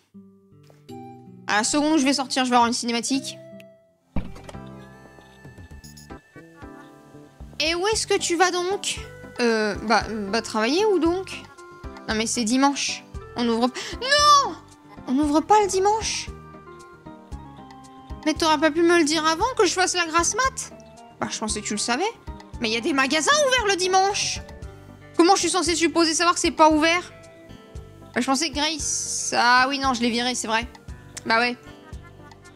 À la seconde où je vais sortir, je vais avoir une cinématique. Et où est-ce que tu vas donc? Bah travailler où donc? Non mais c'est dimanche. On ouvre... Non! On n'ouvre pas le dimanche. Mais t'aurais pas pu me le dire avant que je fasse la grasse mat? Bah je pensais que tu le savais. Mais il y a des magasins ouverts le dimanche. Comment je suis censée supposer savoir que c'est pas ouvert? Bah, je pensais que Grace... Ah oui non, je l'ai viré, c'est vrai. Bah ouais.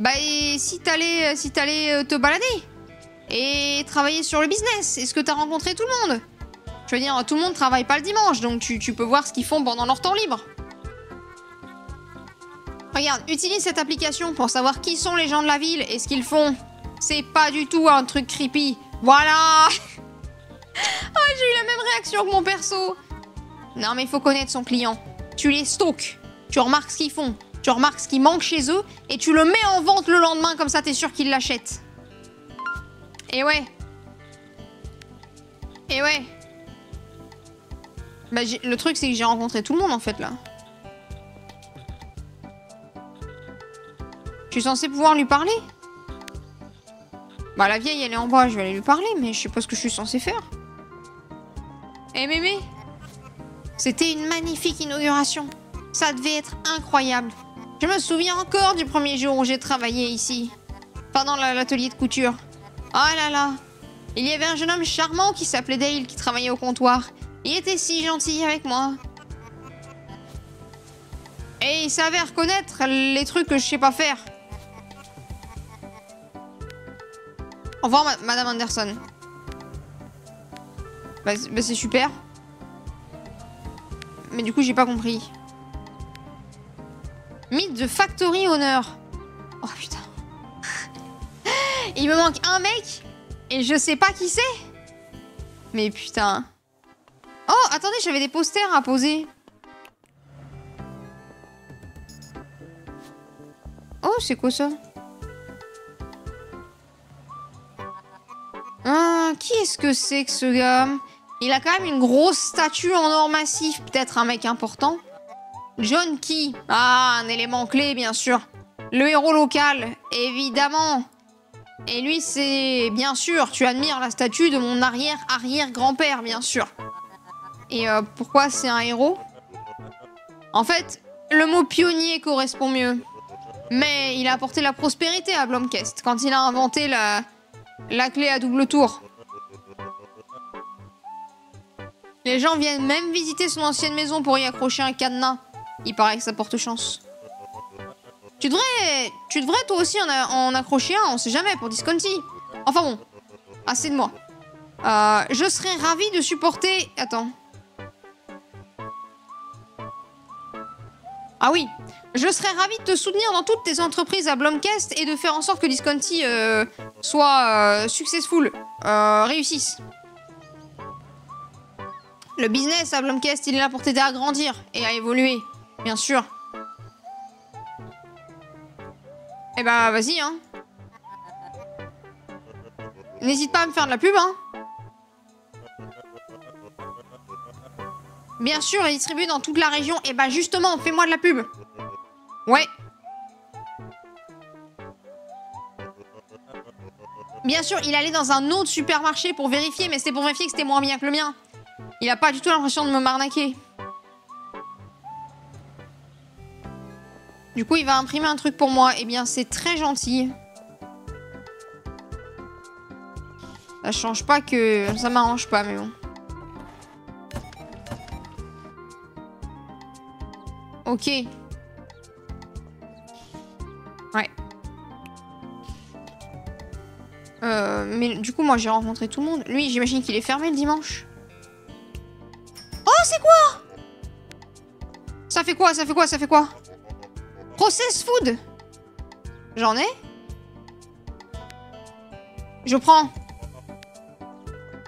Bah et si t'allais te balader et travailler sur le business, est-ce que t'as rencontré tout le monde? Je veux dire, tout le monde travaille pas le dimanche, donc tu peux voir ce qu'ils font pendant leur temps libre. Regarde, utilise cette application pour savoir qui sont les gens de la ville et ce qu'ils font. C'est pas du tout un truc creepy. Voilà. Oh, j'ai eu la même réaction que mon perso. Non mais il faut connaître son client. Tu les stalks, tu remarques ce qu'ils font, tu remarques ce qui manque chez eux et tu le mets en vente le lendemain, comme ça t'es sûr qu'ils l'achètent. Et ouais. Et ouais. Bah, le truc, c'est que j'ai rencontré tout le monde, en fait, là. Je suis censée pouvoir lui parler. Bah, la vieille, elle est en bas, je vais aller lui parler, mais je sais pas ce que je suis censée faire. Eh, mémé, c'était une magnifique inauguration. Ça devait être incroyable. Je me souviens encore du premier jour où j'ai travaillé ici. Pendant l'atelier de couture. Oh là là. Il y avait un jeune homme charmant qui s'appelait Dale qui travaillait au comptoir. Il était si gentil avec moi. Et il savait reconnaître les trucs que je sais pas faire. Au revoir, Madame Anderson. Bah c'est super. Mais du coup, j'ai pas compris. Meet the Factory Owner. Oh putain. Il me manque un mec et je sais pas qui c'est. Mais putain. Oh, attendez, j'avais des posters à poser. Oh, c'est quoi ça? Ah, qui est-ce que c'est que ce gars? Il a quand même une grosse statue en or massif. Peut-être un mec important. John Key. Ah, un élément clé, bien sûr. Le héros local, évidemment. Et lui, c'est... Bien sûr, tu admires la statue de mon arrière-arrière-grand-père, bien sûr. Et pourquoi c'est un héros? En fait, le mot pionnier correspond mieux. Mais il a apporté la prospérité à Blomkest quand il a inventé la clé à double tour. Les gens viennent même visiter son ancienne maison pour y accrocher un cadenas. Il paraît que ça porte chance. Tu devrais toi aussi en accrocher un, on sait jamais, pour Disconti. Enfin bon, assez de moi. Je serais ravie de supporter... Attends. Ah oui, je serais ravie de te soutenir dans toutes tes entreprises à Blomkest et de faire en sorte que Disconti soit successful, réussisse. Le business à Blomkest, il est là pour t'aider à grandir et à évoluer, bien sûr. Eh bah, vas-y, hein. N'hésite pas à me faire de la pub, hein. Bien sûr, il est distribué dans toute la région. Et bah, justement, fais-moi de la pub. Ouais. Bien sûr, il allait dans un autre supermarché pour vérifier, mais c'était pour vérifier que c'était moins bien que le mien. Il a pas du tout l'impression de me m'arnaquer. Du coup, il va imprimer un truc pour moi. Eh bien, c'est très gentil. Ça change pas que... Ça m'arrange pas, mais bon. Ok. Ouais. Mais du coup, moi, j'ai rencontré tout le monde. Lui, j'imagine qu'il est fermé le dimanche. Oh, c'est quoi? Ça fait quoi? Ça fait quoi? Ça fait quoi? Process food. J'en ai? Je prends.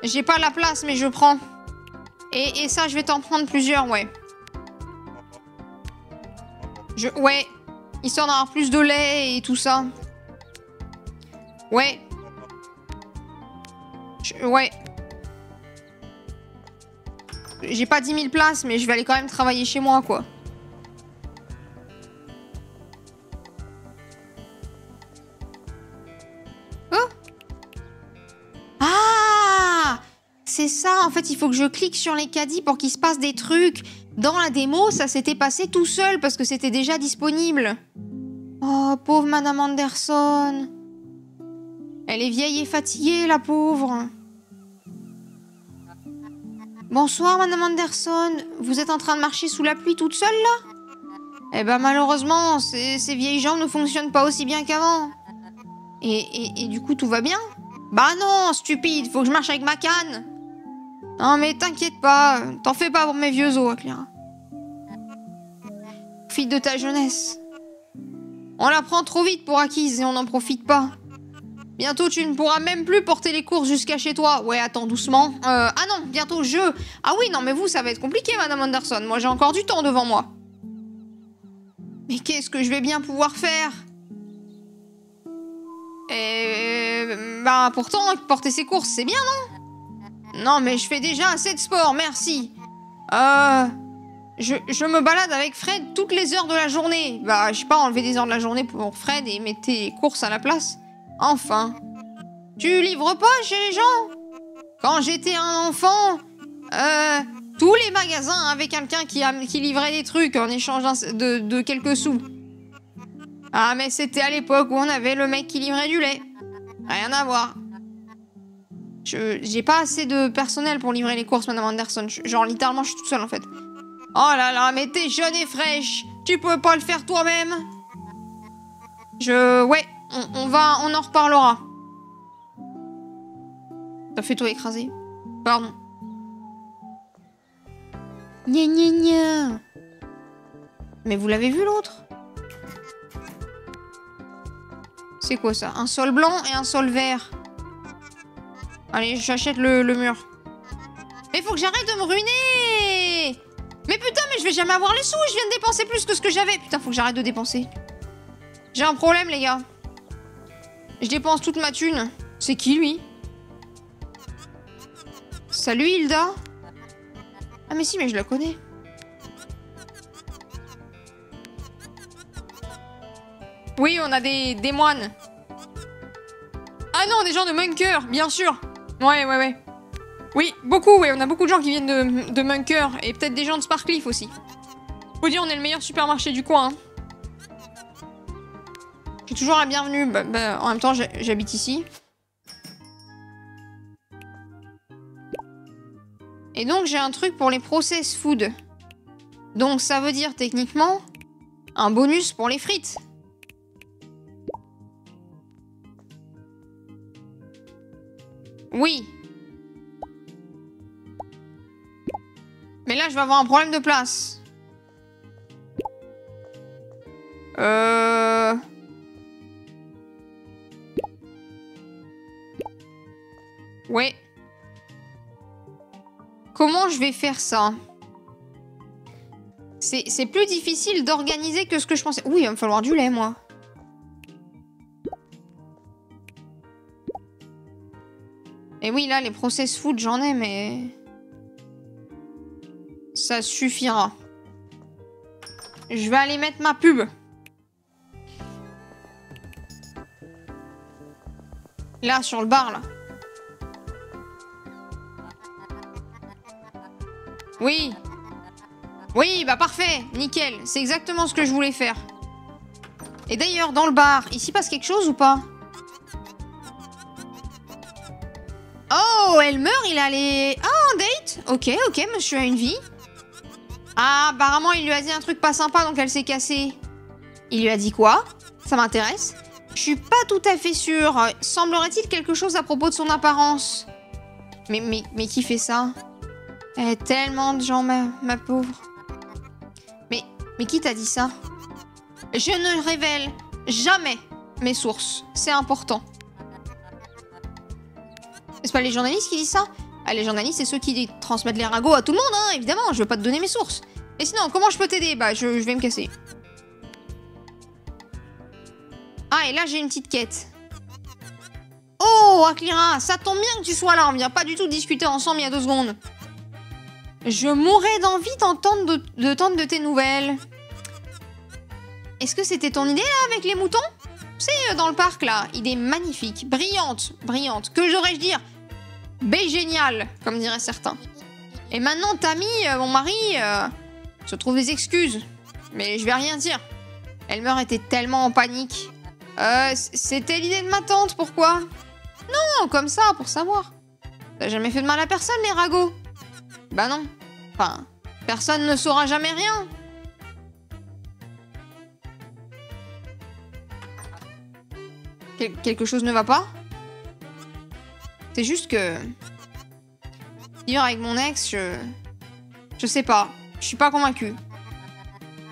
J'ai pas la place, mais je prends. Et ça, je vais t'en prendre plusieurs, ouais. Ouais. Histoire d'avoir plus de lait et tout ça. Ouais. Ouais. J'ai pas 10 000 places, mais je vais aller quand même travailler chez moi, quoi. Oh. Ah! C'est ça, en fait, il faut que je clique sur les caddies pour qu'il se passe des trucs. Dans la démo, ça s'était passé tout seul parce que c'était déjà disponible. Oh, pauvre Madame Anderson. Elle est vieille et fatiguée, la pauvre. Bonsoir, Madame Anderson. Vous êtes en train de marcher sous la pluie toute seule, là? Eh ben, malheureusement, ces vieilles jambes ne fonctionnent pas aussi bien qu'avant. Et du coup, tout va bien? Bah non, stupide, faut que je marche avec ma canne. Non, mais t'inquiète pas, t'en fais pas pour mes vieux os, Clara. Profite de ta jeunesse. On la prend trop vite pour acquise et on n'en profite pas. Bientôt, tu ne pourras même plus porter les courses jusqu'à chez toi. Ouais, attends, doucement. Ah non, bientôt je... Ah oui, non, mais vous, ça va être compliqué, Madame Anderson. Moi, j'ai encore du temps devant moi. Mais qu'est-ce que je vais bien pouvoir faire? Bah, pourtant, porter ses courses, c'est bien, non? Non, mais je fais déjà assez de sport, merci. Je me balade avec Fred toutes les heures de la journée. Bah, je sais pas, enlever des heures de la journée pour Fred et mettre les courses à la place. Enfin. Tu livres pas chez les gens? Quand j'étais un enfant, tous les magasins avaient quelqu'un qui livrait des trucs en échange de quelques sous. Ah, mais c'était à l'époque où on avait le mec qui livrait du lait. Rien à voir. J'ai pas assez de personnel pour livrer les courses, Madame Anderson. Genre, littéralement, je suis toute seule, en fait. Oh là là, mais t'es jeune et fraîche. Tu peux pas le faire toi-même? Ouais, on en reparlera. T'as fait tout écraser. Pardon. Gna gna gna. Mais vous l'avez vu, l'autre? C'est quoi, ça? Un sol blanc et un sol vert. Allez, j'achète le mur. Mais faut que j'arrête de me ruiner! Mais putain, mais je vais jamais avoir les sous! Je viens de dépenser plus que ce que j'avais! Putain, faut que j'arrête de dépenser. J'ai un problème, les gars. Je dépense toute ma thune. C'est qui, lui? Salut, Hilda. Ah, mais si, mais je la connais. Oui, on a des moines. Ah non, des gens de Munker, bien sûr. Ouais. Oui, beaucoup, ouais. On a beaucoup de gens qui viennent de Munker. Et peut-être des gens de Sparkleaf aussi. Faut dire, on est le meilleur supermarché du coin. Hein. J'ai toujours la bienvenue. En même temps, j'habite ici. Et donc, j'ai un truc pour les process food. Donc, ça veut dire, techniquement, un bonus pour les frites. Oui. Mais là, je vais avoir un problème de place. Ouais. Comment je vais faire ça? C'est plus difficile d'organiser que ce que je pensais. Oui, il va me falloir du lait, moi. Et oui, là, les process food, j'en ai, mais... ça suffira. Je vais aller mettre ma pub. Là, sur le bar, là. Oui. Oui, bah parfait. Nickel. C'est exactement ce que je voulais faire. Et d'ailleurs, dans le bar, ici passe quelque chose ou pas? Oh, Elmer, il est allé... Ah, un date? Ok, ok, monsieur a une vie. Ah, apparemment, il lui a dit un truc pas sympa, donc elle s'est cassée. Il lui a dit quoi? Ça m'intéresse. Je suis pas tout à fait sûre. Semblerait-il quelque chose à propos de son apparence? Mais qui fait ça? Tellement de gens, ma pauvre. Mais qui t'a dit ça? Je ne révèle jamais mes sources. C'est important. C'est pas les journalistes qui disent ça? Ah, les journalistes, c'est ceux qui transmettent les ragots à tout le monde, hein, évidemment. Je veux pas te donner mes sources. Et sinon, comment je peux t'aider? Bah, je vais me casser. Ah, et là, j'ai une petite quête. Oh, Akira, ça tombe bien que tu sois là. On vient pas du tout discuter ensemble il y a 2 secondes. Je mourrais d'envie d'entendre de tes nouvelles. Est-ce que c'était ton idée, là, avec les moutons? C'est dans le parc, là. Idée magnifique. Brillante. Brillante. Que j'aurais-je dire? Génial, comme diraient certains. Et maintenant, Tammy, mon mari, se trouve des excuses. Mais je vais rien dire. Elmer était tellement en panique. C'était l'idée de ma tante, pourquoi? Non, comme ça, pour savoir. T'as jamais fait de mal à personne, les ragots? Bah non. Enfin, personne ne saura jamais rien. Quelque chose ne va pas? C'est juste que... vivre avec mon ex, je sais pas. Je suis pas convaincue.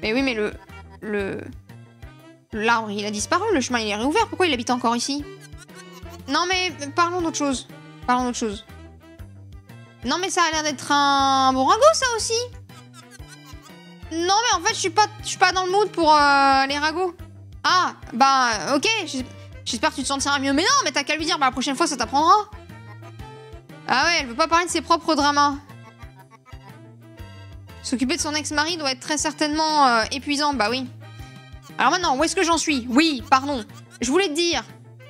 Mais oui, mais l'arbre, il a disparu, le chemin, il est réouvert. Pourquoi il habite encore ici? Non, mais parlons d'autre chose. Parlons d'autre chose. Non, mais ça a l'air d'être un bon ragot, ça aussi. Non, mais en fait, je suis pas dans le mood pour les ragots. Ah, bah, ok. J'espère que tu te sentiras mieux. Mais non, mais t'as qu'à lui dire, bah, la prochaine fois, ça t'apprendra. Ah ouais, elle veut pas parler de ses propres dramas. S'occuper de son ex-mari doit être très certainement épuisant, bah oui. Alors maintenant, où est-ce que j'en suis? Oui, pardon. Je voulais te dire,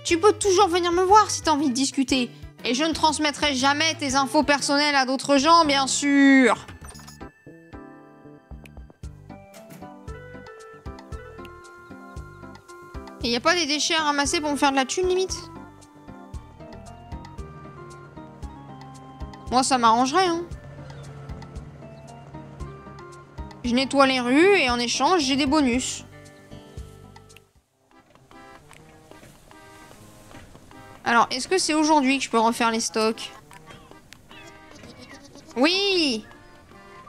tu peux toujours venir me voir si t'as envie de discuter. Et je ne transmettrai jamais tes infos personnelles à d'autres gens, bien sûr. Et y a pas des déchets à ramasser pour me faire de la thune, limite? Moi, ça m'arrangerait, hein. Je nettoie les rues et en échange, j'ai des bonus. Alors, est-ce que c'est aujourd'hui que je peux refaire les stocks? Oui!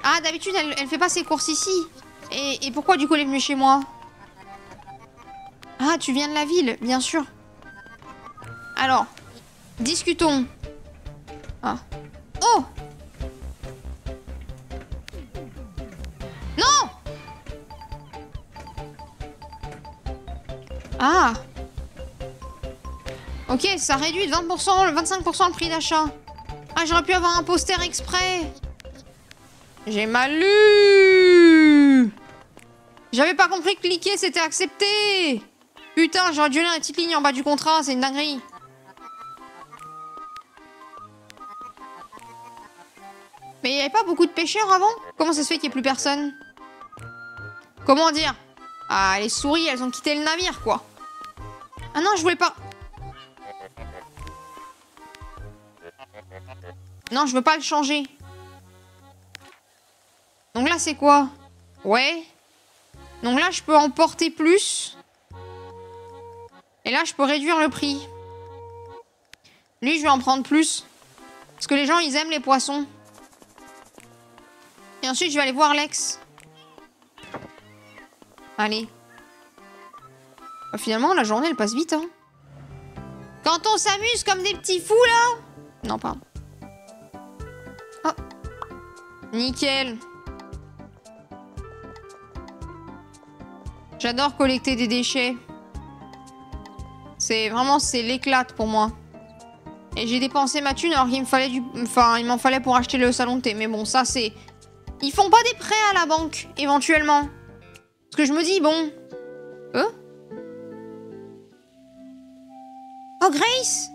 Ah, d'habitude, elle fait pas ses courses ici. Et pourquoi, du coup, elle est venue chez moi? Ah, tu viens de la ville, bien sûr. Alors, discutons. Ah. Oh! Non! Ah! Ok, ça réduit de 20%, 25% le prix d'achat. Ah, j'aurais pu avoir un poster exprès. J'ai mal lu. J'avais pas compris que cliquer, c'était accepté. Putain, j'aurais dû lire la petite ligne en bas du contrat, c'est une dinguerie. Mais il n'y avait pas beaucoup de pêcheurs avant? Comment ça se fait qu'il n'y ait plus personne? Comment dire? Ah, les souris, elles ont quitté le navire, quoi. Ah non, je voulais pas. Non, je veux pas le changer. Donc là, c'est quoi? Ouais. Donc là, je peux en porter plus. Et là, je peux réduire le prix. Lui, je vais en prendre plus. Parce que les gens, ils aiment les poissons. Et ensuite, je vais aller voir Lex. Allez. Bah, finalement, la journée, elle passe vite, hein. Quand on s'amuse comme des petits fous, là. Non, pardon. Oh. Nickel. J'adore collecter des déchets. C'est vraiment, c'est l'éclate pour moi. Et j'ai dépensé ma thune alors qu'il me fallait Enfin, il m'en fallait pour acheter le salon de thé. Mais bon, ça c'est... Ils font pas des prêts à la banque, éventuellement. Parce que je me dis, bon... Oh, Grace!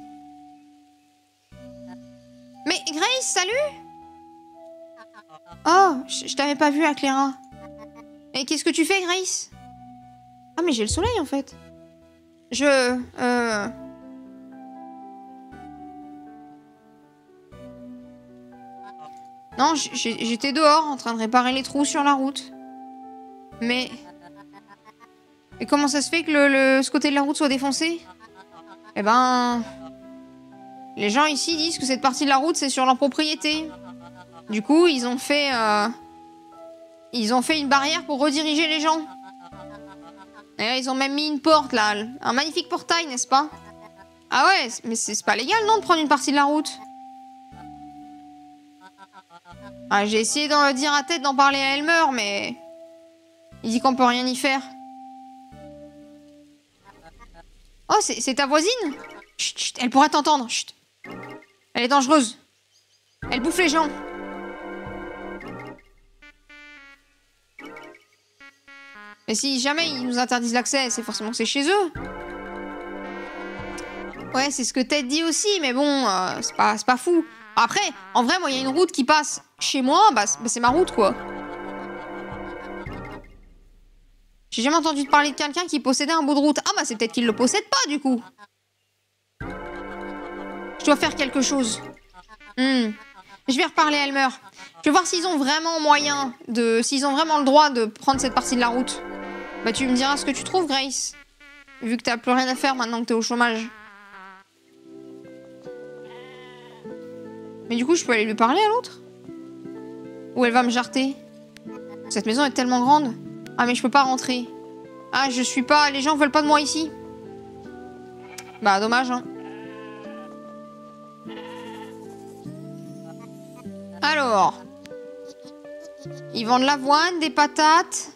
Mais Grace, salut! Oh, je t'avais pas vu, Clara. Et qu'est-ce que tu fais, Grace? Ah, mais j'ai le soleil, en fait. Non, j'étais dehors, en train de réparer les trous sur la route. Mais... Et comment ça se fait que ce côté de la route soit défoncé? Eh ben... Les gens ici disent que cette partie de la route, c'est sur leur propriété. Du coup, ils ont fait une barrière pour rediriger les gens. Et là, ils ont même mis une porte, là. Un magnifique portail, n'est-ce pas? Ah ouais, mais c'est pas légal, non, de prendre une partie de la route? Ah, j'ai essayé d'en dire à tête d'en parler à Elmer, mais... Il dit qu'on peut rien y faire. Oh, c'est ta voisine? Chut, chut, elle pourrait t'entendre, chut. Elle est dangereuse. Elle bouffe les gens. Mais si jamais ils nous interdisent l'accès, c'est forcément que c'est chez eux. Ouais, c'est ce que Ted dit aussi, mais bon, c'est pas fou. Après, en vrai, moi, il y a une route qui passe chez moi, bah c'est ma route, quoi. J'ai jamais entendu parler de quelqu'un qui possédait un bout de route. Ah bah c'est peut-être qu'il le possède pas, du coup. Je dois faire quelque chose. Je vais reparler à Elmer. Je vais voir s'ils ont vraiment moyen de... S'ils ont vraiment le droit de prendre cette partie de la route. Bah tu me diras ce que tu trouves, Grace. Vu que t'as plus rien à faire maintenant que t'es au chômage. Mais du coup, je peux aller lui parler à l'autre? Ou elle va me jarter? Cette maison est tellement grande. Ah mais je peux pas rentrer. Ah, je suis pas... Les gens veulent pas de moi ici. Bah dommage, hein. Alors... Ils vendent de l'avoine, des patates...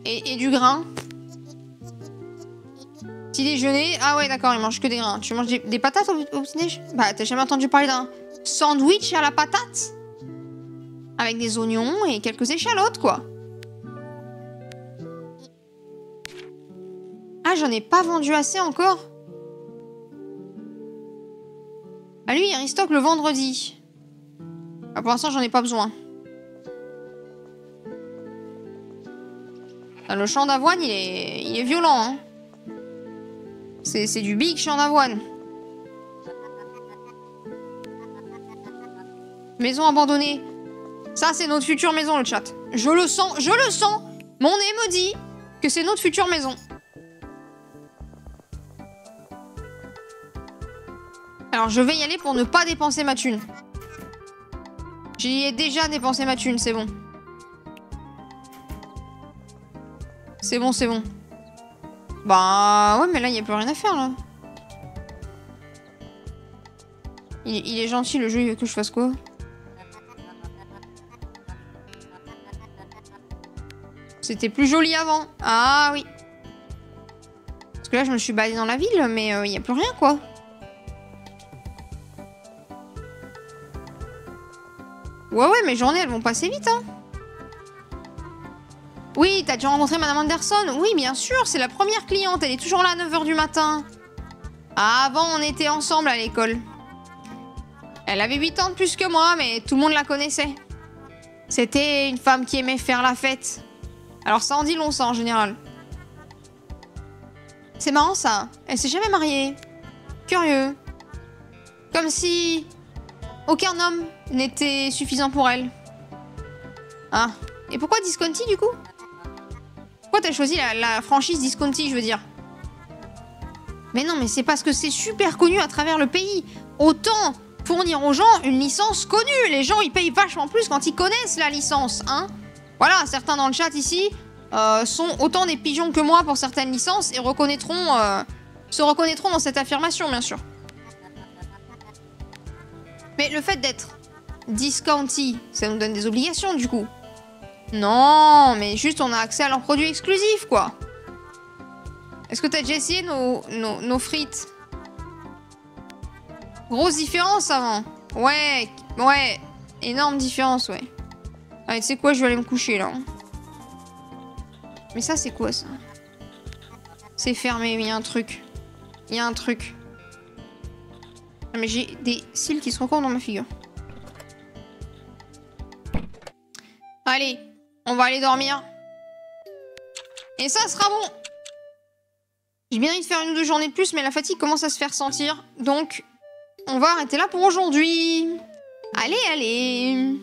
Et du grain. Petit déjeuner... Ah ouais, d'accord, ils mangent que des grains. Tu manges des patates au petit déjeuner? Bah, t'as jamais entendu parler d'un sandwich à la patate? Avec des oignons et quelques échalotes, quoi. Ah, j'en ai pas vendu assez encore. Ah, lui, il restock le vendredi. Ah, pour l'instant, j'en ai pas besoin. Ah, le champ d'avoine, il est violent, hein. C'est du big champ d'avoine. Maison abandonnée. Ça, c'est notre future maison, le chat. Je le sens, je le sens. Mon nez me dit que c'est notre future maison. Alors, je vais y aller pour ne pas dépenser ma thune. J'y ai déjà dépensé ma thune, c'est bon. C'est bon, c'est bon. Bah, ouais, mais là, il n'y a plus rien à faire, là. Il est gentil, le jeu, il veut que je fasse quoi? C'était plus joli avant. Ah, oui. Parce que là, je me suis baladée dans la ville, mais il n'y a plus rien, quoi. Ouais, mes journées, elles vont passer vite, hein. Oui, t'as déjà rencontré Madame Anderson? Oui, bien sûr, c'est la première cliente. Elle est toujours là à 9 h du matin. Ah, avant, on était ensemble à l'école. Elle avait 8 ans de plus que moi, mais tout le monde la connaissait. C'était une femme qui aimait faire la fête. Alors ça en dit long, ça, en général. C'est marrant ça. Elle s'est jamais mariée. Curieux. Comme si aucun homme n'était suffisant pour elle. Ah. Et pourquoi Disconti du coup? Pourquoi t'as choisi la franchise Disconti, je veux dire? Mais non, mais c'est parce que c'est super connu à travers le pays. Autant fournir aux gens une licence connue. Les gens, ils payent vachement plus quand ils connaissent la licence, hein. Voilà, certains dans le chat ici sont autant des pigeons que moi pour certaines licences et se reconnaîtront dans cette affirmation, bien sûr. Mais le fait d'être Discounty, ça nous donne des obligations, du coup. Non, mais juste on a accès à leurs produits exclusifs, quoi. Est-ce que t'as déjà essayé nos frites? Grosse différence avant. Ouais, ouais. Énorme différence, ouais. Allez, tu sais quoi, je vais aller me coucher, là. Mais ça, c'est quoi, ça? C'est fermé, mais il y a un truc. Il y a un truc. Ah, mais j'ai des cils qui se recourent dans ma figure. Allez, on va aller dormir. Et ça sera bon. J'ai bien envie de faire une ou 2 journées de plus, mais la fatigue commence à se faire sentir. Donc, on va arrêter là pour aujourd'hui. Allez, allez.